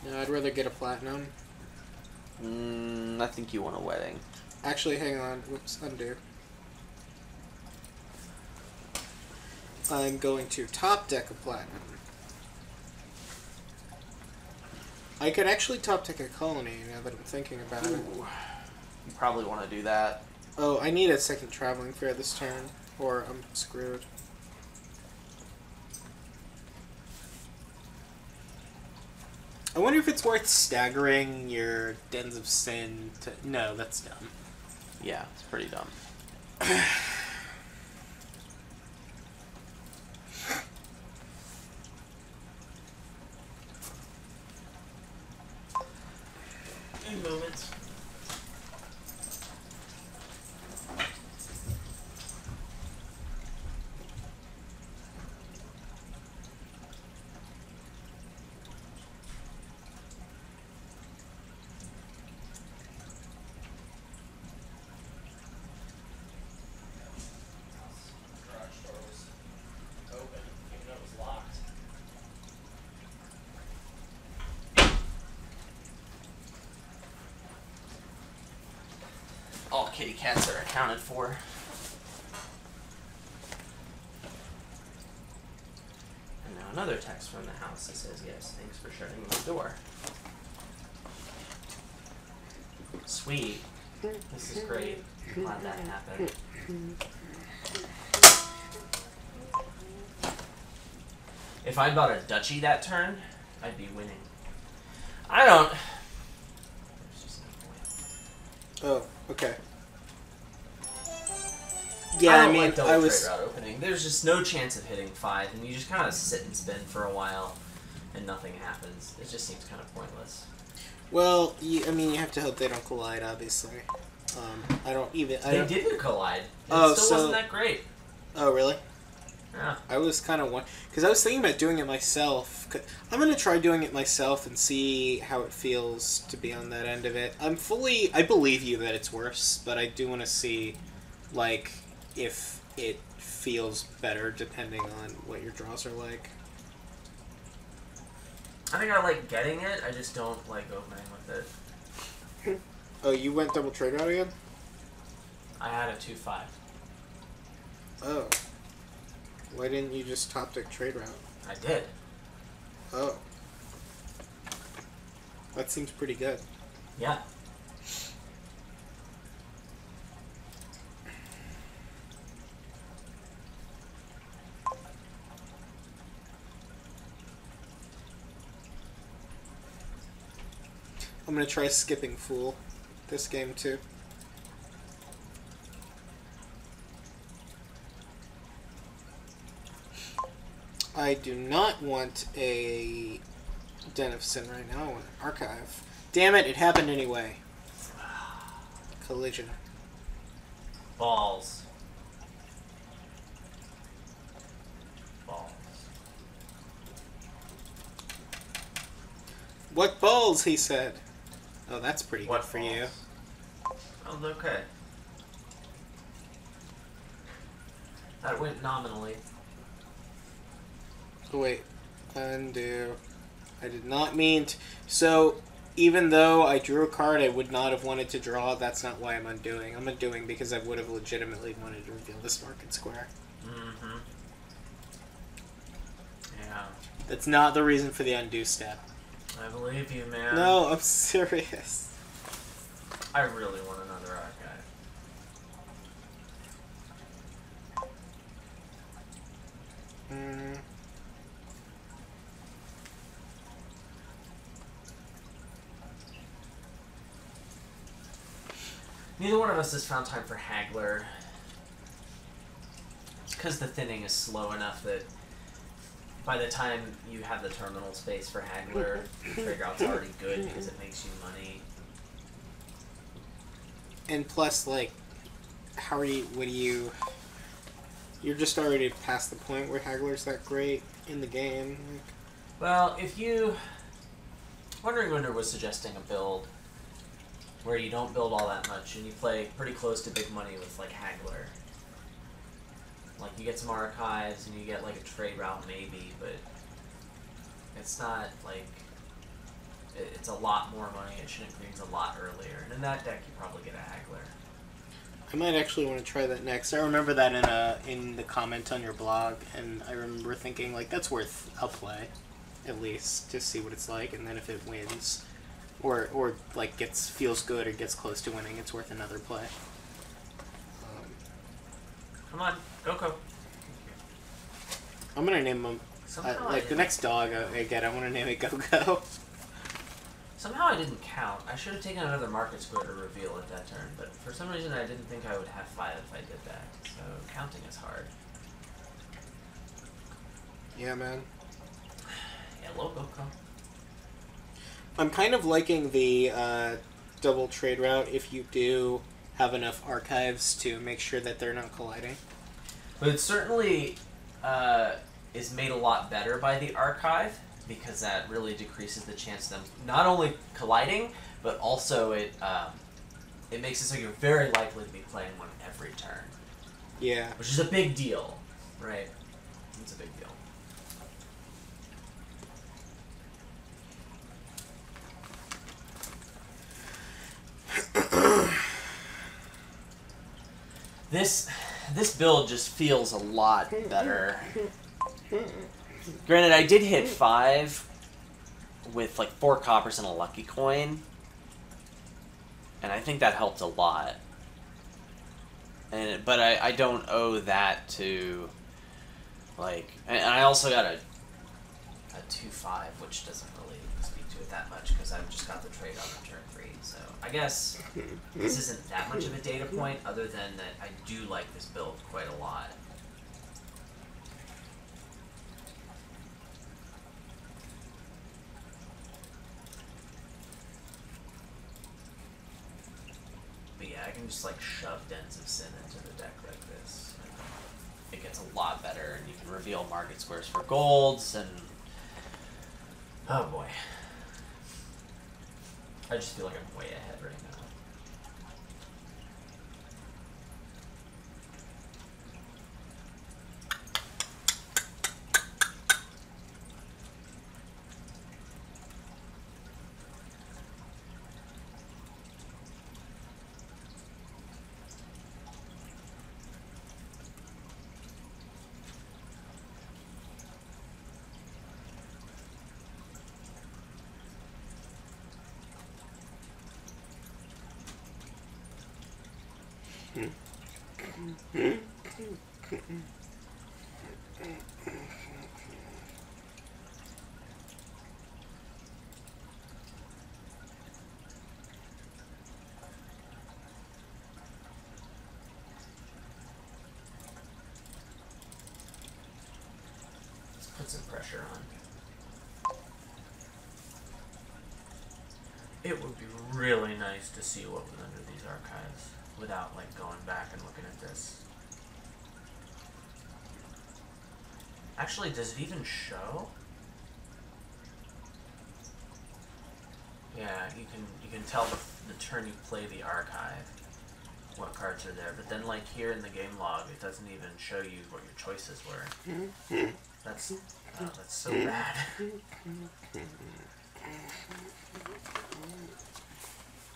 No, I'd rather get a platinum. I think you want a wedding. Actually, hang on. Whoops, undo. I'm going to top deck a platinum. I could actually top deck a colony now that I'm thinking about it. You probably want to do that. Oh, I need a second traveling fair this turn, or I'm screwed. I wonder if it's worth staggering your Dens of Sin to... No, that's dumb. Yeah, it's pretty dumb. In moments. All kitty cats are accounted for. And now another text from the house that says, yes, thanks for shutting the door. Sweet. This is great. Glad that happened. If I bought a duchy that turn, I'd be winning. I don't... There's just no point. Oh, okay. Yeah, I mean, like double I was... trade route opening. There's just no chance of hitting 5, and you just kind of sit and spin for a while, and nothing happens. It just seems kind of pointless. Well, I mean, you have to hope they don't collide, obviously. I don't even... They didn't collide. It still wasn't that great. Oh, really? Yeah. I was kind of... Because I was thinking about doing it myself. I'm going to try doing it myself and see how it feels to be on that end of it. I believe you that it's worse, but I do want to see, like, if it feels better depending on what your draws are like. I think I like getting it, I just don't like opening with it. Oh, you went double trade route again? I had a 2-5. Oh. Why didn't you just top deck trade route? I did. Oh. That seems pretty good. Yeah. I'm gonna try skipping Fool this game too. I do not want a Den of Sin right now. I want an Archive. Damn it, it happened anyway. Collision. Balls. Balls. What balls, he said. Oh, that's pretty What good for balls? you. Oh, okay. That went nominally. Oh, wait. Undo. I did not mean to... So, even though I drew a card I would not have wanted to draw, that's not why I'm undoing. I'm undoing because I would have legitimately wanted to reveal this market square. Mm-hmm. Yeah. That's not the reason for the undo step. I believe you, man. No, I'm serious. I really want another archive. Neither one of us has found time for Haggler. It's because the thinning is slow enough that by the time you have the terminal space for Haggler, trade route's already good because it makes you money. And plus, like, how are you... What do you... You're just already past the point where Haggler's that great in the game. Like, Well, if you... Wondering Winter was suggesting a build where you don't build all that much and you play pretty close to big money with, like, Haggler. Like, you get some archives and you get, like, a trade route maybe, but it's not, like... It's a lot more money. It shouldn't green a lot earlier. And in that deck, you probably get a Haggler. I might actually want to try that next. I remember that in the comment on your blog, and I remember thinking, like, that's worth a play, at least, to see what it's like, and then if it wins, or like, feels good or gets close to winning, it's worth another play. Come on, Go. I'm going to name him, like, the next dog I get, I want to name it Go-Go. Somehow I didn't count. I should have taken another market square to reveal at that turn, but for some reason I didn't think I would have 5 if I did that. So counting is hard. Yeah, man. Hello, Go. I'm kind of liking the double trade route if you do have enough archives to make sure that they're not colliding. But it certainly is made a lot better by the archive, because that really decreases the chance of them not only colliding, but also it makes it so you're very likely to be playing one every turn. Yeah. Which is a big deal, right? It's a big deal. This build just feels a lot better. Granted, I did hit 5 with like 4 coppers and a lucky coin, and I think that helped a lot. But I don't owe that to, like, and I also got a 2-5, which doesn't really speak to it that much because I've just got the trade on turn 3. So I guess this isn't that much of a data point, other than that I do like this build quite a lot. But yeah, I can just like shove Dens of Sin into the deck like this. And it gets a lot better, and you can reveal market squares for golds, and oh boy. I just feel like I'm way ahead right now. Let's put some pressure on. It would be really nice to see what was under these archives without like going back and looking at this. Actually, does it even show? Yeah, you can tell the turn you play the archive. what cards are there. But then, like, here in the game log, it doesn't even show you what your choices were. That's so bad.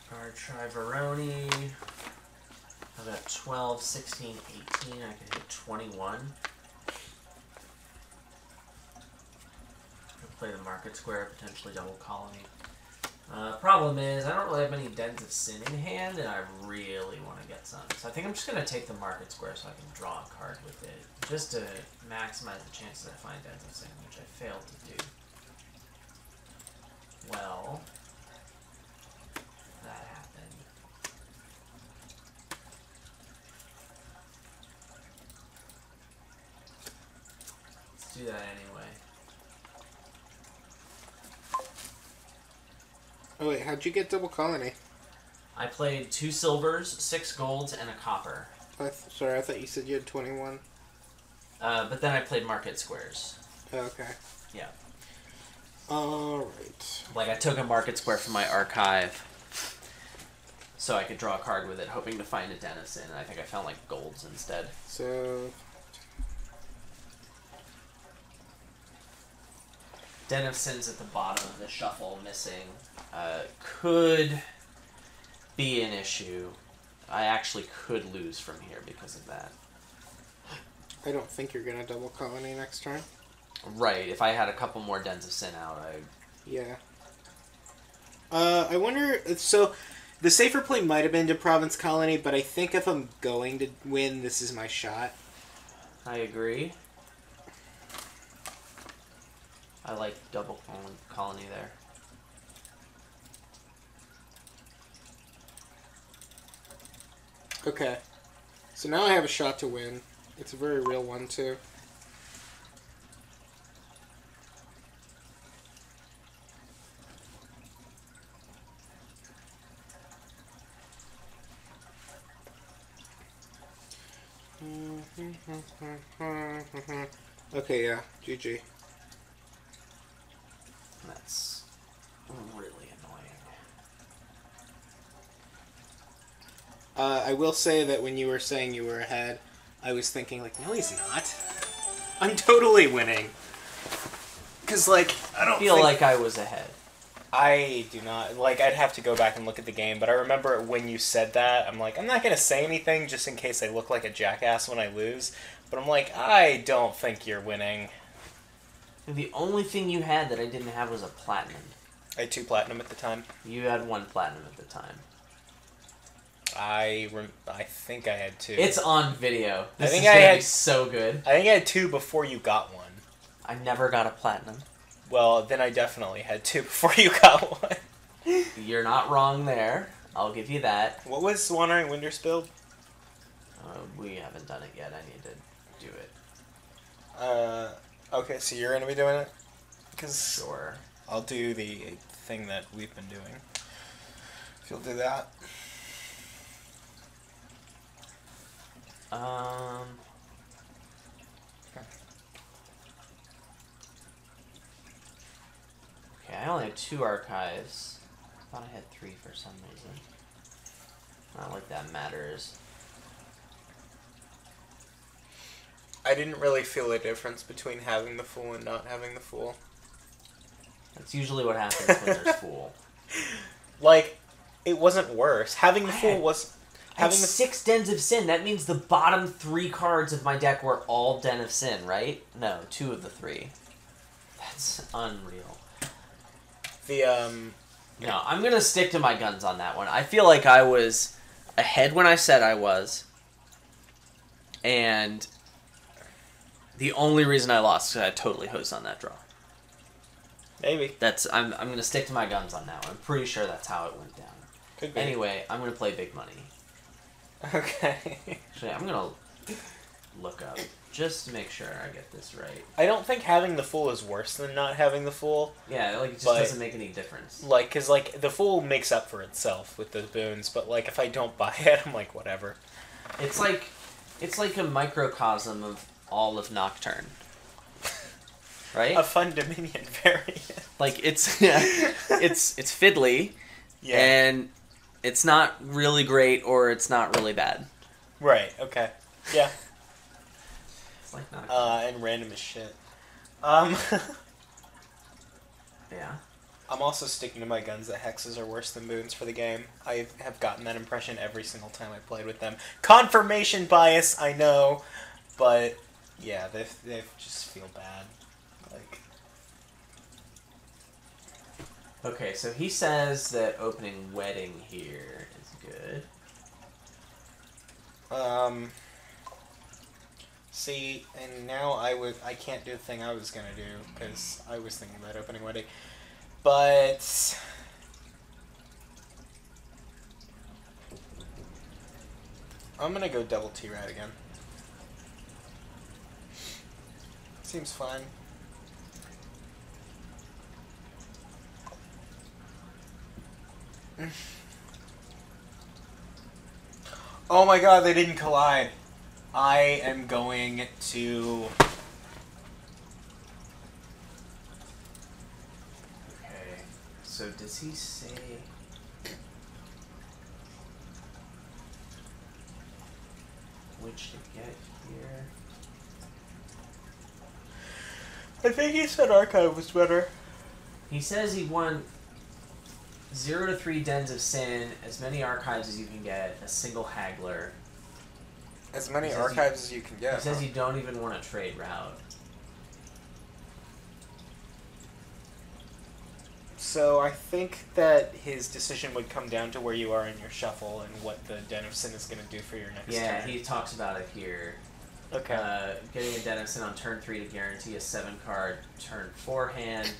Card Triveroni. I've got 12, 16, 18. I can hit 21. Play the Market Square, potentially double Colony. Problem is, I don't really have many Dens of Sin in hand, and I really want to get some. So I think I'm just going to take the Market Square so I can draw a card with it, just to maximize the chances I find Dens of Sin, which I failed to do. Well, that happened. Let's do that anyway. Oh wait, how'd you get double colony? I played 2 silvers, 6 golds, and a copper. Sorry, I thought you said you had 21. But then I played market squares. Okay. Yeah. Alright. Like, I took a market square from my archive so I could draw a card with it, hoping to find a Denizen, and I think I found, like, golds instead. So... Denizen's at the bottom of the shuffle, missing. Could be an issue. I actually could lose from here because of that. I don't think you're gonna double colony next turn. Right, if I had a couple more Dens of Sin out, Yeah. I wonder... So, the safer play might have been to Province Colony, but I think if I'm going to win, this is my shot. I agree. I like double colony there. Okay. So now I have a shot to win. It's a very real one, too. Okay, yeah. GG. That's really annoying. I will say that when you were saying you were ahead, I was thinking, like, no, he's not. I'm totally winning. Because, like, I don't feel like I was ahead. I do not. Like, I'd have to go back and look at the game, but I remember when you said that, I'm like, I'm not going to say anything just in case I look like a jackass when I lose. But I'm like, I don't think you're winning. The only thing you had that I didn't have was a platinum. I had 2 platinum at the time. You had 1 platinum at the time. I think I had 2. It's on video. This I think is I gonna had be so good. I think I had 2 before you got 1. I never got a platinum. Well, then I definitely had 2 before you got 1. You're not wrong there. I'll give you that. What was Wandering Winter's build? We haven't done it yet. I need to do it. Okay, so you're going to be doing it? Because Sure. I'll do the thing that we've been doing. If you'll do that. Okay, I only have 2 archives. I thought I had 3 for some reason. Not like that matters. I didn't really feel a difference between having the Fool and not having the Fool. That's usually what happens when there's Fool. Like, it wasn't worse. Having the I Fool had- was... I had Having the 6 Dens of Sin. That means the bottom 3 cards of my deck were all Den of Sin, right? No, 2 of the 3. That's unreal. No, I'm going to stick to my guns on that one. I feel like I was ahead when I said I was. And the only reason I lost is because I totally hosed on that draw. Maybe. I'm going to stick to my guns on that one. I'm pretty sure that's how it went down. Could be. Anyway, I'm going to play big money. Okay. Actually, I'm going to look up just to make sure I get this right. I don't think having the Fool is worse than not having the Fool. Yeah, like, it just But- doesn't make any difference. Like, because, like, the Fool makes up for itself with those boons, but, like, if I don't buy it, I'm like, whatever. It's like a microcosm of all of Nocturne. Right? A fun Dominion variant. Like, it's fiddly, Yeah. and It's not really great or it's not really bad. Right. Okay. Yeah. It's like not. And random as shit. Yeah. I'm also sticking to my guns that hexes are worse than moons for the game. I have gotten that impression every single time I played with them. Confirmation bias, I know, but yeah, they just feel bad. Like, Okay, so he says that opening wedding here is good. see, and now I can't do the thing I was gonna do because I was thinking about opening wedding, but I'm gonna go double T-Rat again. Seems fine. Oh my god, they didn't collide. I am going to... Okay, so does he say... which to get here? I think he said Archive was better. He says he won 0 to 3 Dens of Sin, as many archives as you can get, a single Haggler. As many He says archives as you can get. He says you don't even want to trade route. So I think that his decision would come down to where you are in your shuffle and what the Den of Sin is going to do for your next Yeah, turn. he talks about it here. Okay. Getting a Den of Sin on turn 3 to guarantee a 7-card turn 4 hand.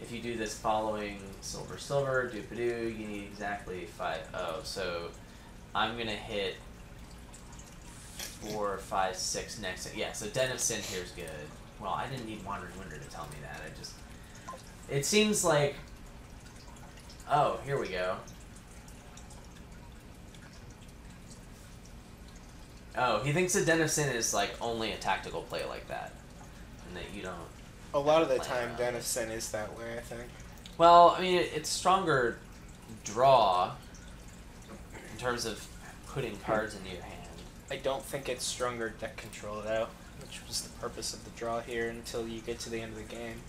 If you do this following silver, silver, doop-a-doo, you need exactly 5. Oh, so I'm going to hit 4, 5, 6 next. Yeah, so Den of Sin here's good. Well, I didn't need Wandering Winder to tell me that. It seems like... Oh, here we go. Oh, he thinks the Den of Sin is like only a tactical play like that. And that you don't... A lot of the Plan time, around Den it. of Sin is that way, I think. Well, I mean, it's stronger draw in terms of putting cards into your hand. I don't think it's stronger deck control, though, which was the purpose of the draw here until you get to the end of the game.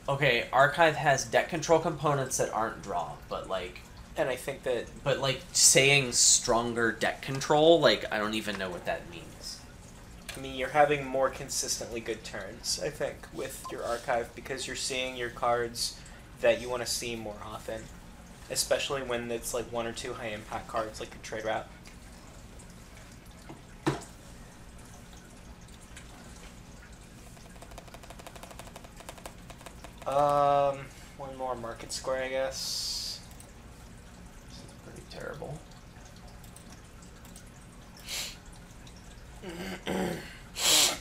Okay, Archive has deck control components that aren't draw, but like... And I think that... But like, saying stronger deck control, like, I don't even know what that means. I mean, you're having more consistently good turns, I think, with your Archive, because you're seeing your cards that you want to see more often. Especially when it's like 1 or 2 high-impact cards, like a trade route. One more Market Square, I guess. This is pretty terrible.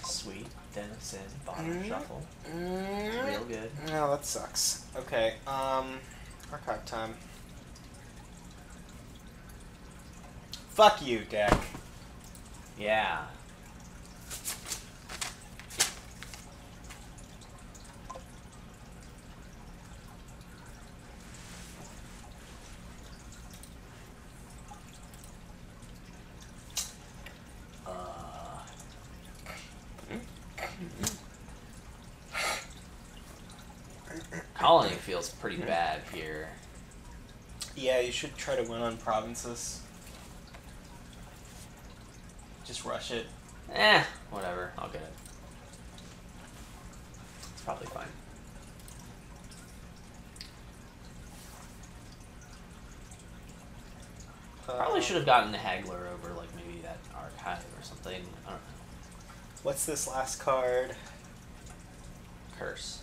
Sweet. Den of Sin, bottom shuffle. Real good. No, that sucks. Okay, Archive time. Fuck you, deck. Yeah. Colony feels pretty bad here. Yeah, you should try to win on provinces. Just rush it. Whatever. I'll get it. It's probably fine. Probably should have gotten the Haggler over, like, maybe that Archive or something. I don't know. What's this last card? Curse.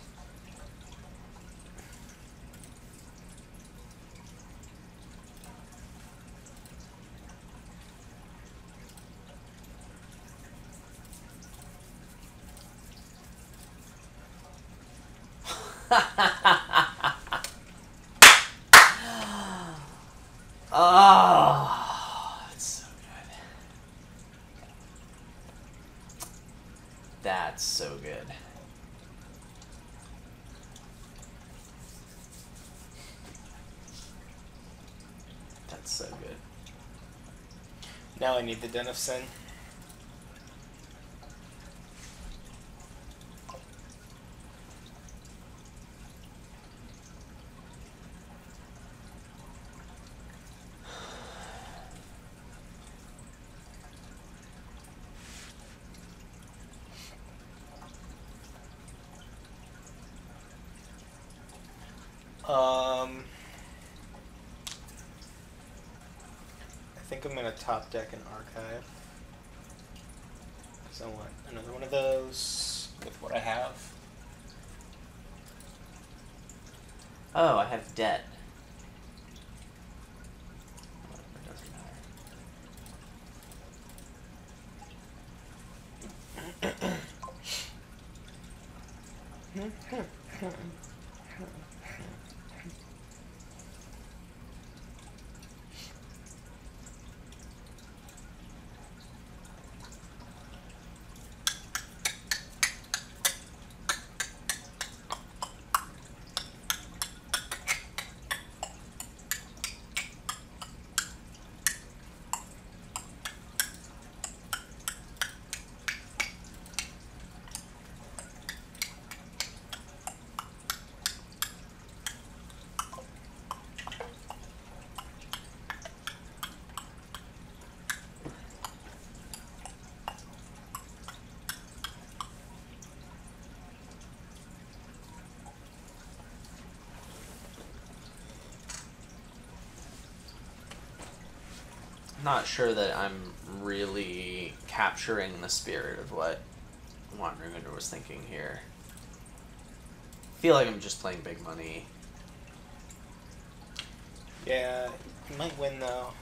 Oh, that's so good. That's so good. That's so good. Now I need the Den of Sin. I think I'm gonna top deck an archive. Because I want another one of those with what I have. Oh, I have debt. It doesn't matter. Not sure that I'm really capturing the spirit of what Wandering Winter was thinking here. I feel like I'm just playing big money. Yeah, you might win though.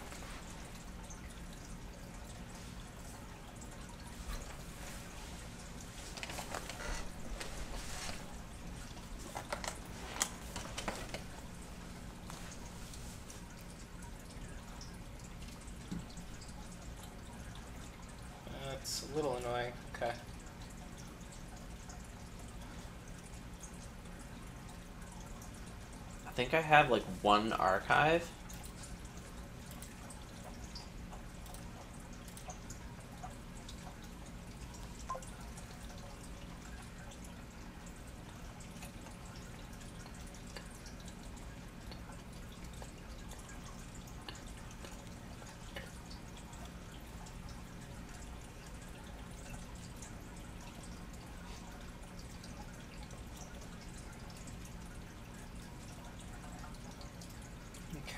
That's a little annoying. Okay. I think I have like one archive.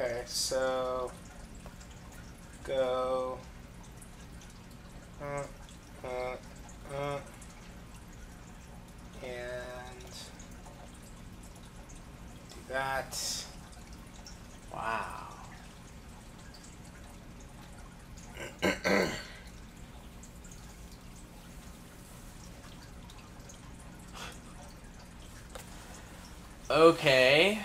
Okay, so go and do that. Wow. Okay.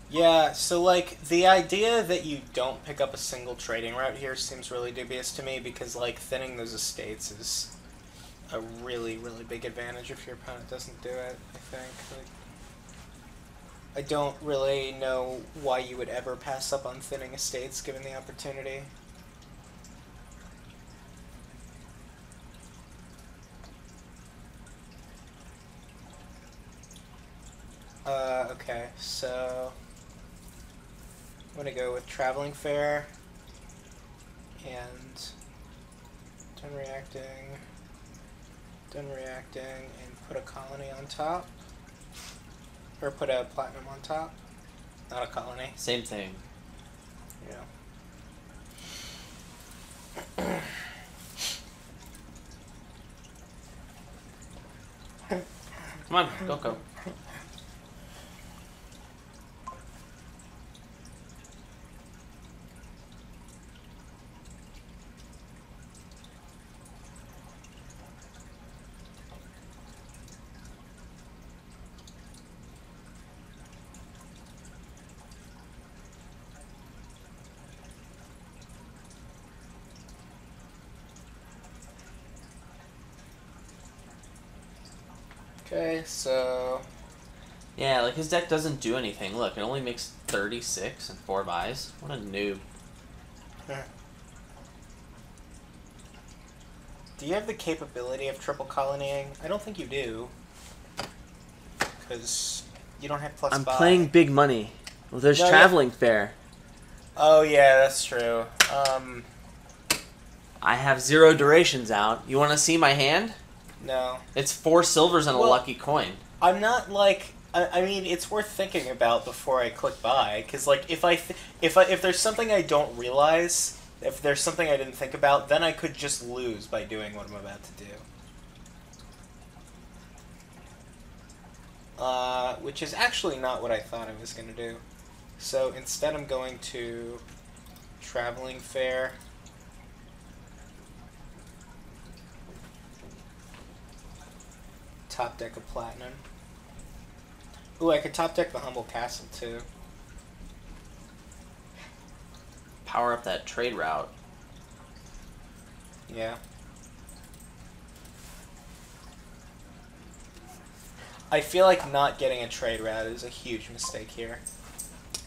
Yeah, so like the idea that you don't pick up a single trading route here seems really dubious to me because like thinning those estates is a really, really big advantage if your opponent doesn't do it, I think. Like, I don't really know why you would ever pass up on thinning estates given the opportunity. Okay, so I'm gonna go with Traveling Fair and done reacting, and put a colony on top. Or put a platinum on top. Not a colony. Same thing. Yeah. Come on, go. Okay, so Yeah, like his deck doesn't do anything. Look, it only makes 36 and 4 buys. What a noob. Do you have the capability of triple colonying? I don't think you do. Because you don't have plus I'm buy. playing big money. Well, there's No, traveling fair. Oh, yeah, that's true. I have 0 durations out. You want to see my hand? No. It's 4 silvers and a Well- lucky coin. I'm not like... I mean, it's worth thinking about before I click buy. Because, like, if there's something I don't realize, if there's something I didn't think about, then I could just lose by doing what I'm about to do. Which is actually not what I thought I was going to do. So instead I'm going to Traveling Fair. Top deck of Platinum. Ooh, I could top deck the Humble Castle too. Power up that trade route. Yeah. I feel like not getting a trade route is a huge mistake here.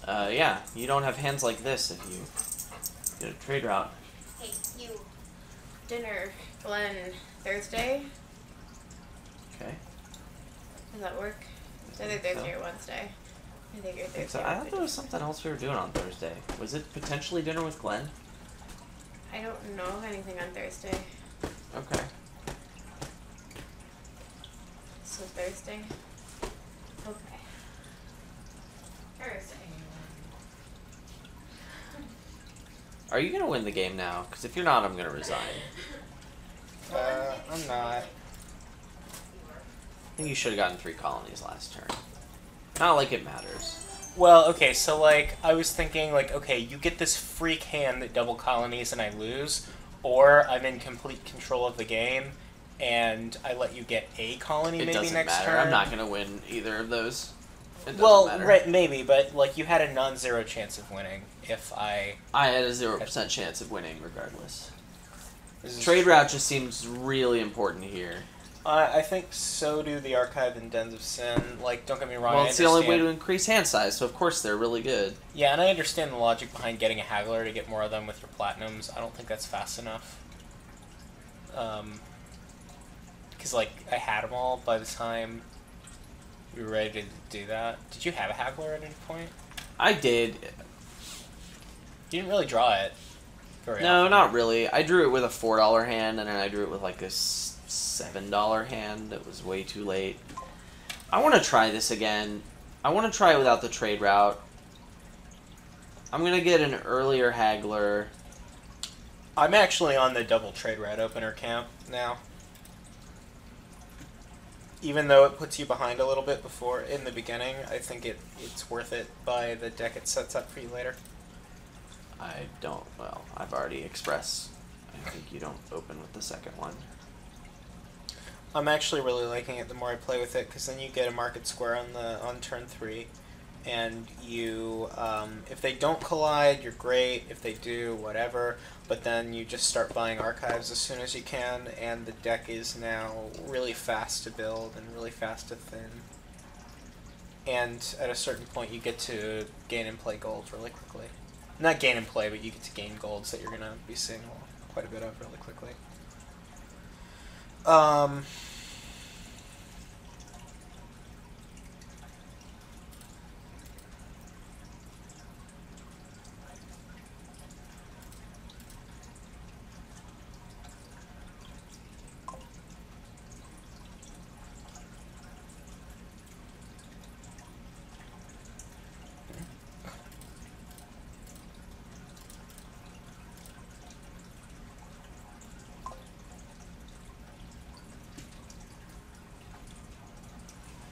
Yeah, you don't have hands like this if you get a trade route. Hey, you. Dinner, Glenn, Thursday? Okay. Does that work? It's either Thursday or Wednesday. I think you're I think Thursday. so. I thought there was something else we were doing on Thursday. Was it potentially dinner with Glenn? I don't know of anything on Thursday. Okay. So Thursday? Okay. Thursday. Are you going to win the game now? Because if you're not, I'm going to resign. I'm not. I think you should have gotten 3 colonies last turn. Not like it matters. Well, okay, so, like, I was thinking, like, okay, you get this freak hand that double colonies and I lose, or I'm in complete control of the game, and I let you get a colony It maybe doesn't next matter. turn. I'm not going to win either of those. It doesn't Well, matter. right, maybe, but, like, you had a non-zero chance of winning if I... I had a 0% chance of winning regardless. This is Trade true. route just seems really important here. I think so do the Archive and Dens of Sin. Like, don't get me wrong, Well, I it's the only way understand- to increase hand size, so of course they're really good. Yeah, and I understand the logic behind getting a Haggler to get more of them with your Platinums. I don't think that's fast enough. Because, like, I had them all by the time we were ready to do that. Did you have a Haggler at any point? I did. You didn't really draw it very No, often. not really. I drew it with a $4 hand, and then I drew it with like a $7 hand that was way too late. I want to try this again. I want to try it without the trade route. I'm going to get an earlier Haggler. I'm actually on the double trade route opener camp now. Even though it puts you behind a little bit before in the beginning, I think it's worth it by the deck it sets up for you later. I don't, well, I've already expressed. I think you don't open with the second one. I'm actually really liking it the more I play with it, because then you get a market square on turn 3, and you if they don't collide, you're great. If they do, whatever. But then you just start buying archives as soon as you can, and the deck is now really fast to build and really fast to thin. And at a certain point, you get to gain and play gold really quickly. Not gain and play, but you get to gain golds that you're gonna be seeing quite a bit of really quickly.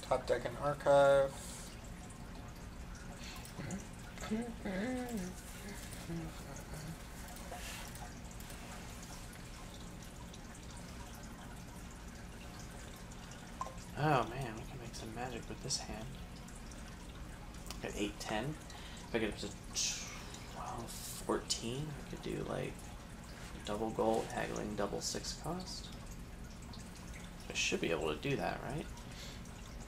Top deck and archive. Oh man, we can make some magic with this hand. Got 8-10. If I get up to 12-14, we could do like double gold, haggling, double 6 cost. I should be able to do that, right?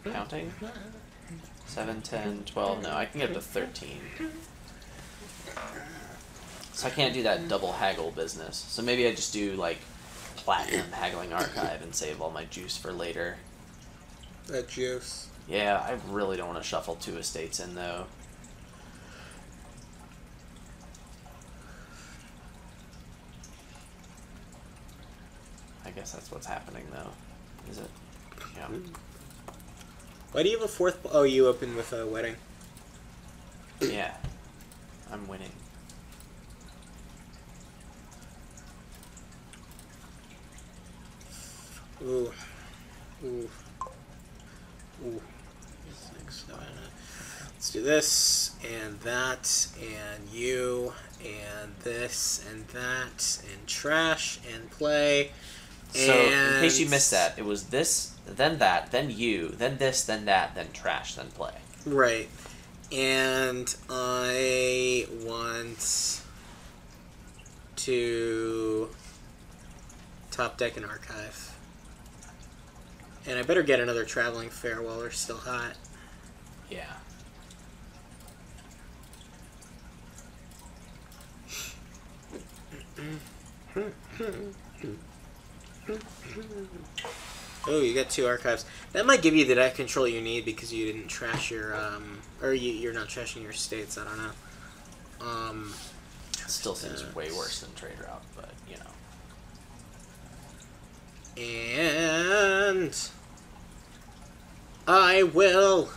Counting? 7, 10, 12. No, I can get up to 13. So I can't do that double haggle business. So maybe I just do, like, platinum haggling archive and save all my juice for later. That juice. Yeah, I really don't want to shuffle 2 estates in, though. I guess that's what's happening, though. Is it? Yeah. Why do you have a 4th? Oh, you opened with a wedding. Yeah. I'm winning. Ooh. Ooh. Ooh. 6, 7. Let's do this, and that, and you, and this, and that, and trash, and play. So, in case you missed that, it was this, then that, then you, then this, then that, then trash, then play. Right. And I want to top deck an archive. And I better get another traveling fair while they're still hot. Yeah. Oh, you got 2 archives. That might give you the deck control you need because you didn't trash your, or you're not trashing your states, I don't know. Still seems way worse than trade route, but, you know. And I will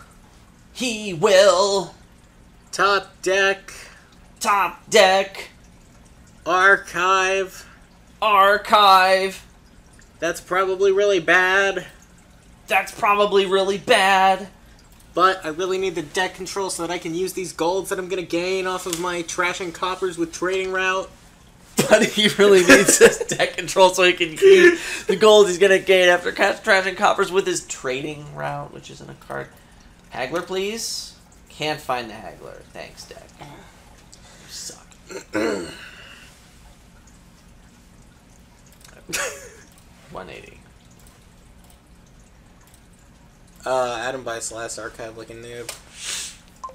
He will top deck archive. archive. That's probably really bad, That's probably really bad. but I really need the deck control so that I can use these golds that I'm gonna gain off of my trashing coppers with trading route. But he really needs this deck control so he can use the gold he's going to gain after trashing coppers with his trading route, which isn't a card. Haggler, please. Can't find the Haggler. Thanks, deck. You suck. 180. Adam buys the last archive like a noob.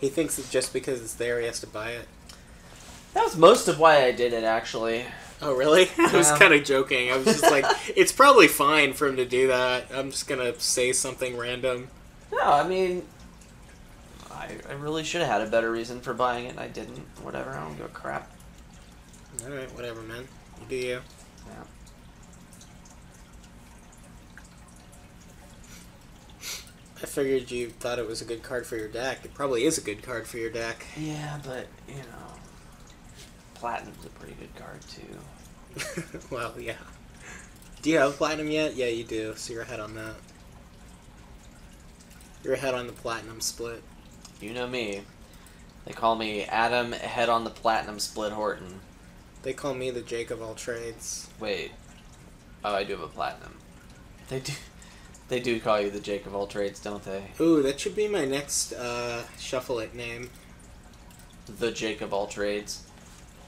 He thinks that just because it's there, he has to buy it. That was most of why I did it, actually. Oh, really? I was kind of joking. I was just like, it's probably fine for him to do that. I'm just going to say something random. No, I mean, I really should have had a better reason for buying it, and I didn't. Whatever, I don't give a crap. Alright, whatever, man. You do you. Yeah. I figured you thought it was a good card for your deck. It probably is a good card for your deck. Yeah, but, you know, Platinum's a pretty good card, too. Well, yeah. Do you have Platinum yet? Yeah, you do. So you're ahead on that. You're ahead on the Platinum split. You know me. They call me Adam ahead on the Platinum split Horton. They call me the Jake of all trades. Wait. Oh, I do have a Platinum. They do call you the Jake of all trades, don't they? Ooh, that should be my next Shuffle It name. The Jake of all trades.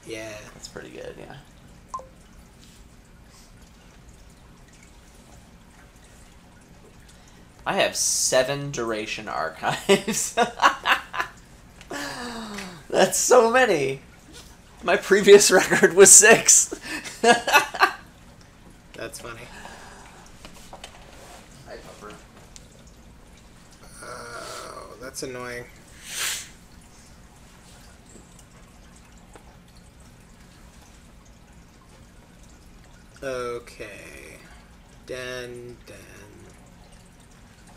Yeah. That's pretty good, yeah. I have 7 duration archives. That's so many. My previous record was 6. That's funny. Hi, Pupper. Oh, that's annoying. Okay. Dun, dun.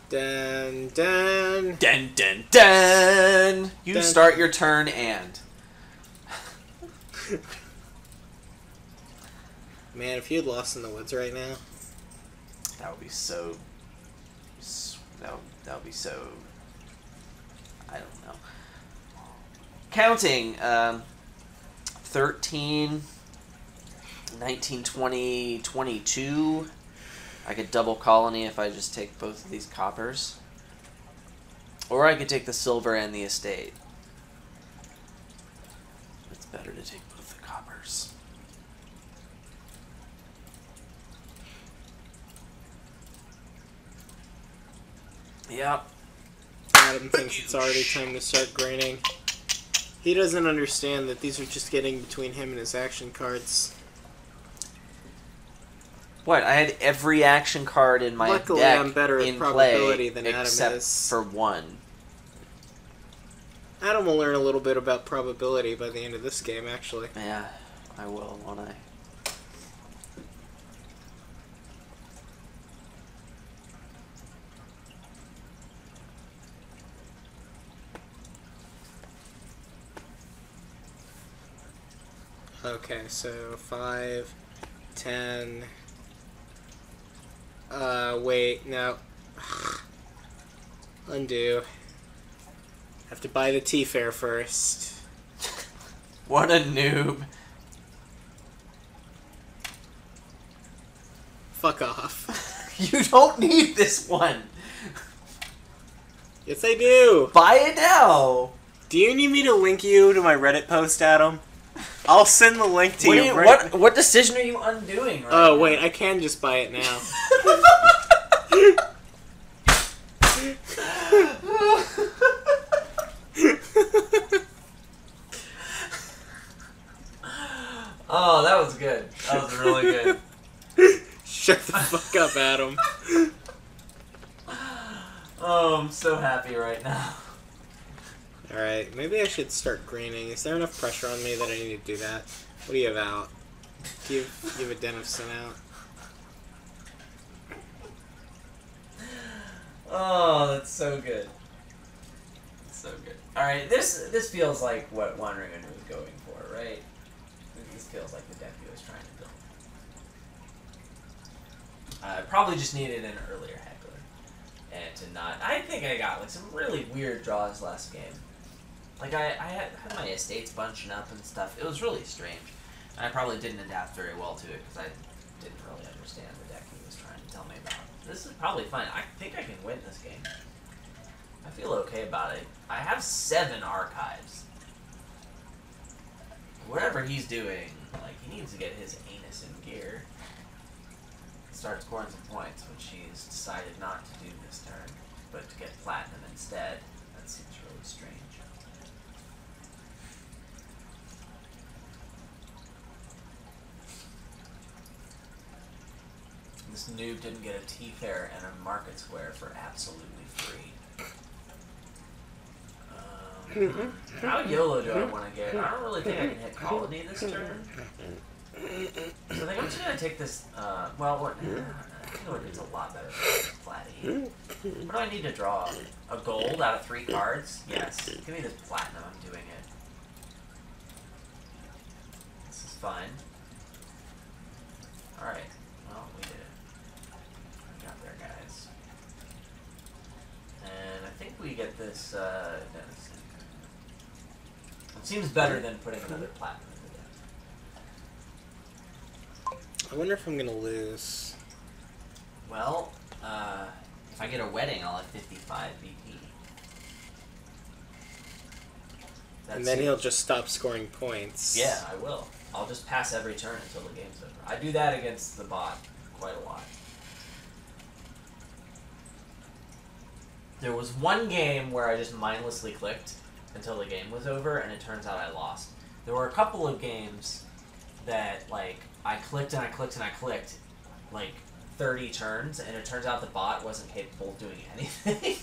Dun, dun. Dun, dun, dun! You Dun. start your turn and... Man, if you had lost in the woods right now. That would be so... That would be so... I don't know. Counting. 13... 19, 20, 22. I could double colony if I just take both of these coppers. Or I could take the silver and the estate. It's better to take both the coppers. Yep. Yeah, Adam thinks it's already time to start graining. He doesn't understand that these are just getting between him and his action cards. What? I had every action card in my Luckily, deck I'm better at in probability play than Adam except is. for one. Adam will learn a little bit about probability by the end of this game, actually. Yeah, I will, won't I? Okay, so 5, 10... wait, no. Undo. Have to buy the T-Fair first. What a noob. Fuck off. You don't need this one. Yes, I do. Buy it now. Do you need me to link you to my Reddit post, Adam? I'll send the link to you. What decision are you undoing right Oh, now? wait, I can just buy it now. Oh, that was good. That was really good. Shut the fuck up, Adam. Oh, I'm so happy right now. Alright, maybe I should start greening. Is there enough pressure on me that I need to do that? What do you have out? Do you have a Den of Sin out? Oh, that's so good. That's so good. Alright, this feels like what Wandering Under was going for, right? This feels like the deck he was trying to build. Probably just needed an earlier Haggler. And to not... I think I got like some really weird draws last game. Like, I had my estates bunching up and stuff. It was really strange. And I probably didn't adapt very well to it because I didn't really understand the deck he was trying to tell me about. This is probably fine. I think I can win this game. I feel okay about it. I have 7 archives. Whatever he's doing, like, he needs to get his anus in gear. Start scoring some points, which he's decided not to do this turn, but to get platinum instead. That seems really strange. This noob didn't get a T-Fair and a Market Square for absolutely free. How YOLO do I want to get? I don't really think I can hit Colony this turn. So I think I'm just going to take this, well, what, you know what, it's a lot better than Platty. What do I need to draw? A gold out of 3 cards? Yes. Give me this platinum, I'm doing it. This is fine. Alright, well, we did it. We got there, guys. And I think we get this, it seems better than putting another platinum in the deck. I wonder if I'm gonna lose. Well, if I get a wedding, I'll have 55 BP. And then he'll just stop scoring points. Yeah, I will. I'll just pass every turn until the game's over. I do that against the bot quite a lot. There was one game where I just mindlessly clicked until the game was over, and it turns out I lost. There were a couple of games that, like, I clicked and I clicked and I clicked, like, 30 turns, and it turns out the bot wasn't capable of doing anything.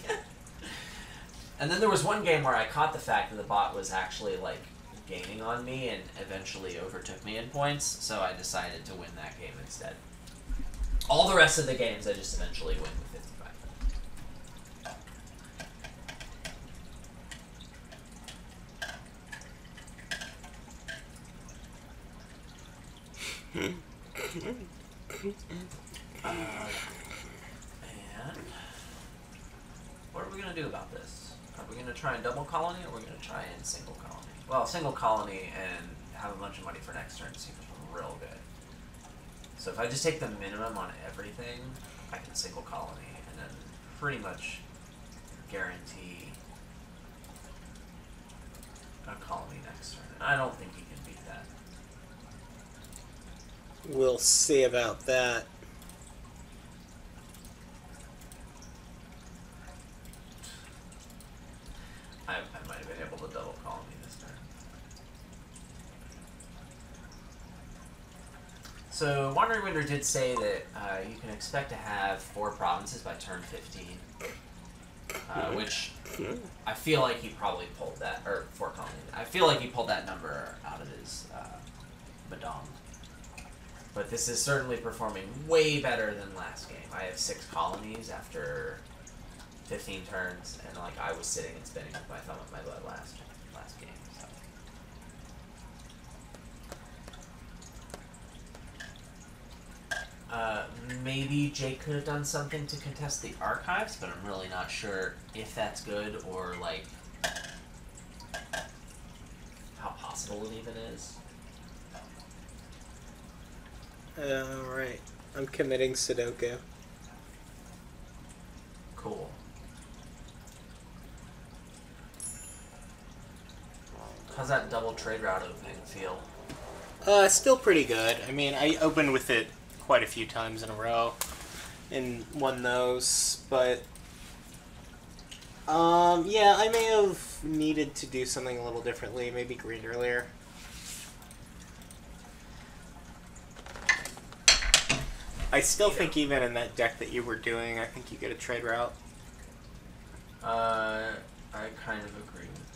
And then there was one game where I caught the fact that the bot was actually, like, gaining on me and eventually overtook me in points, so I decided to win that game instead. All the rest of the games I just eventually win with 55. And what are we going to do about this? Are we going to try and double colony, or are we going to try and single colony? Well, single colony and have a bunch of money for next turn seems real good. So if I just take the minimum on everything, I can single colony and then pretty much guarantee a colony next turn. And I don't think he can beat that. We'll see about that. So Wandering Winder did say that you can expect to have 4 provinces by turn 15, which I feel like he probably pulled that, or 4 colonies. I feel like he pulled that number out of his Madame. But this is certainly performing way better than last game. I have 6 colonies after 15 turns, and like I was sitting and spinning with my thumb with my butt last game. So. Maybe Jake could have done something to contest the archives, but I'm really not sure if that's good or like how possible it even is. Alright. I'm committing Sudoku. Cool. How's that double trade route opening feel? Still pretty good. I mean, I opened with it quite a few times in a row and won those, but yeah, I may have needed to do something a little differently, maybe green earlier. I still think even in that deck that you were doing, I think you get a trade route. I kind of agree with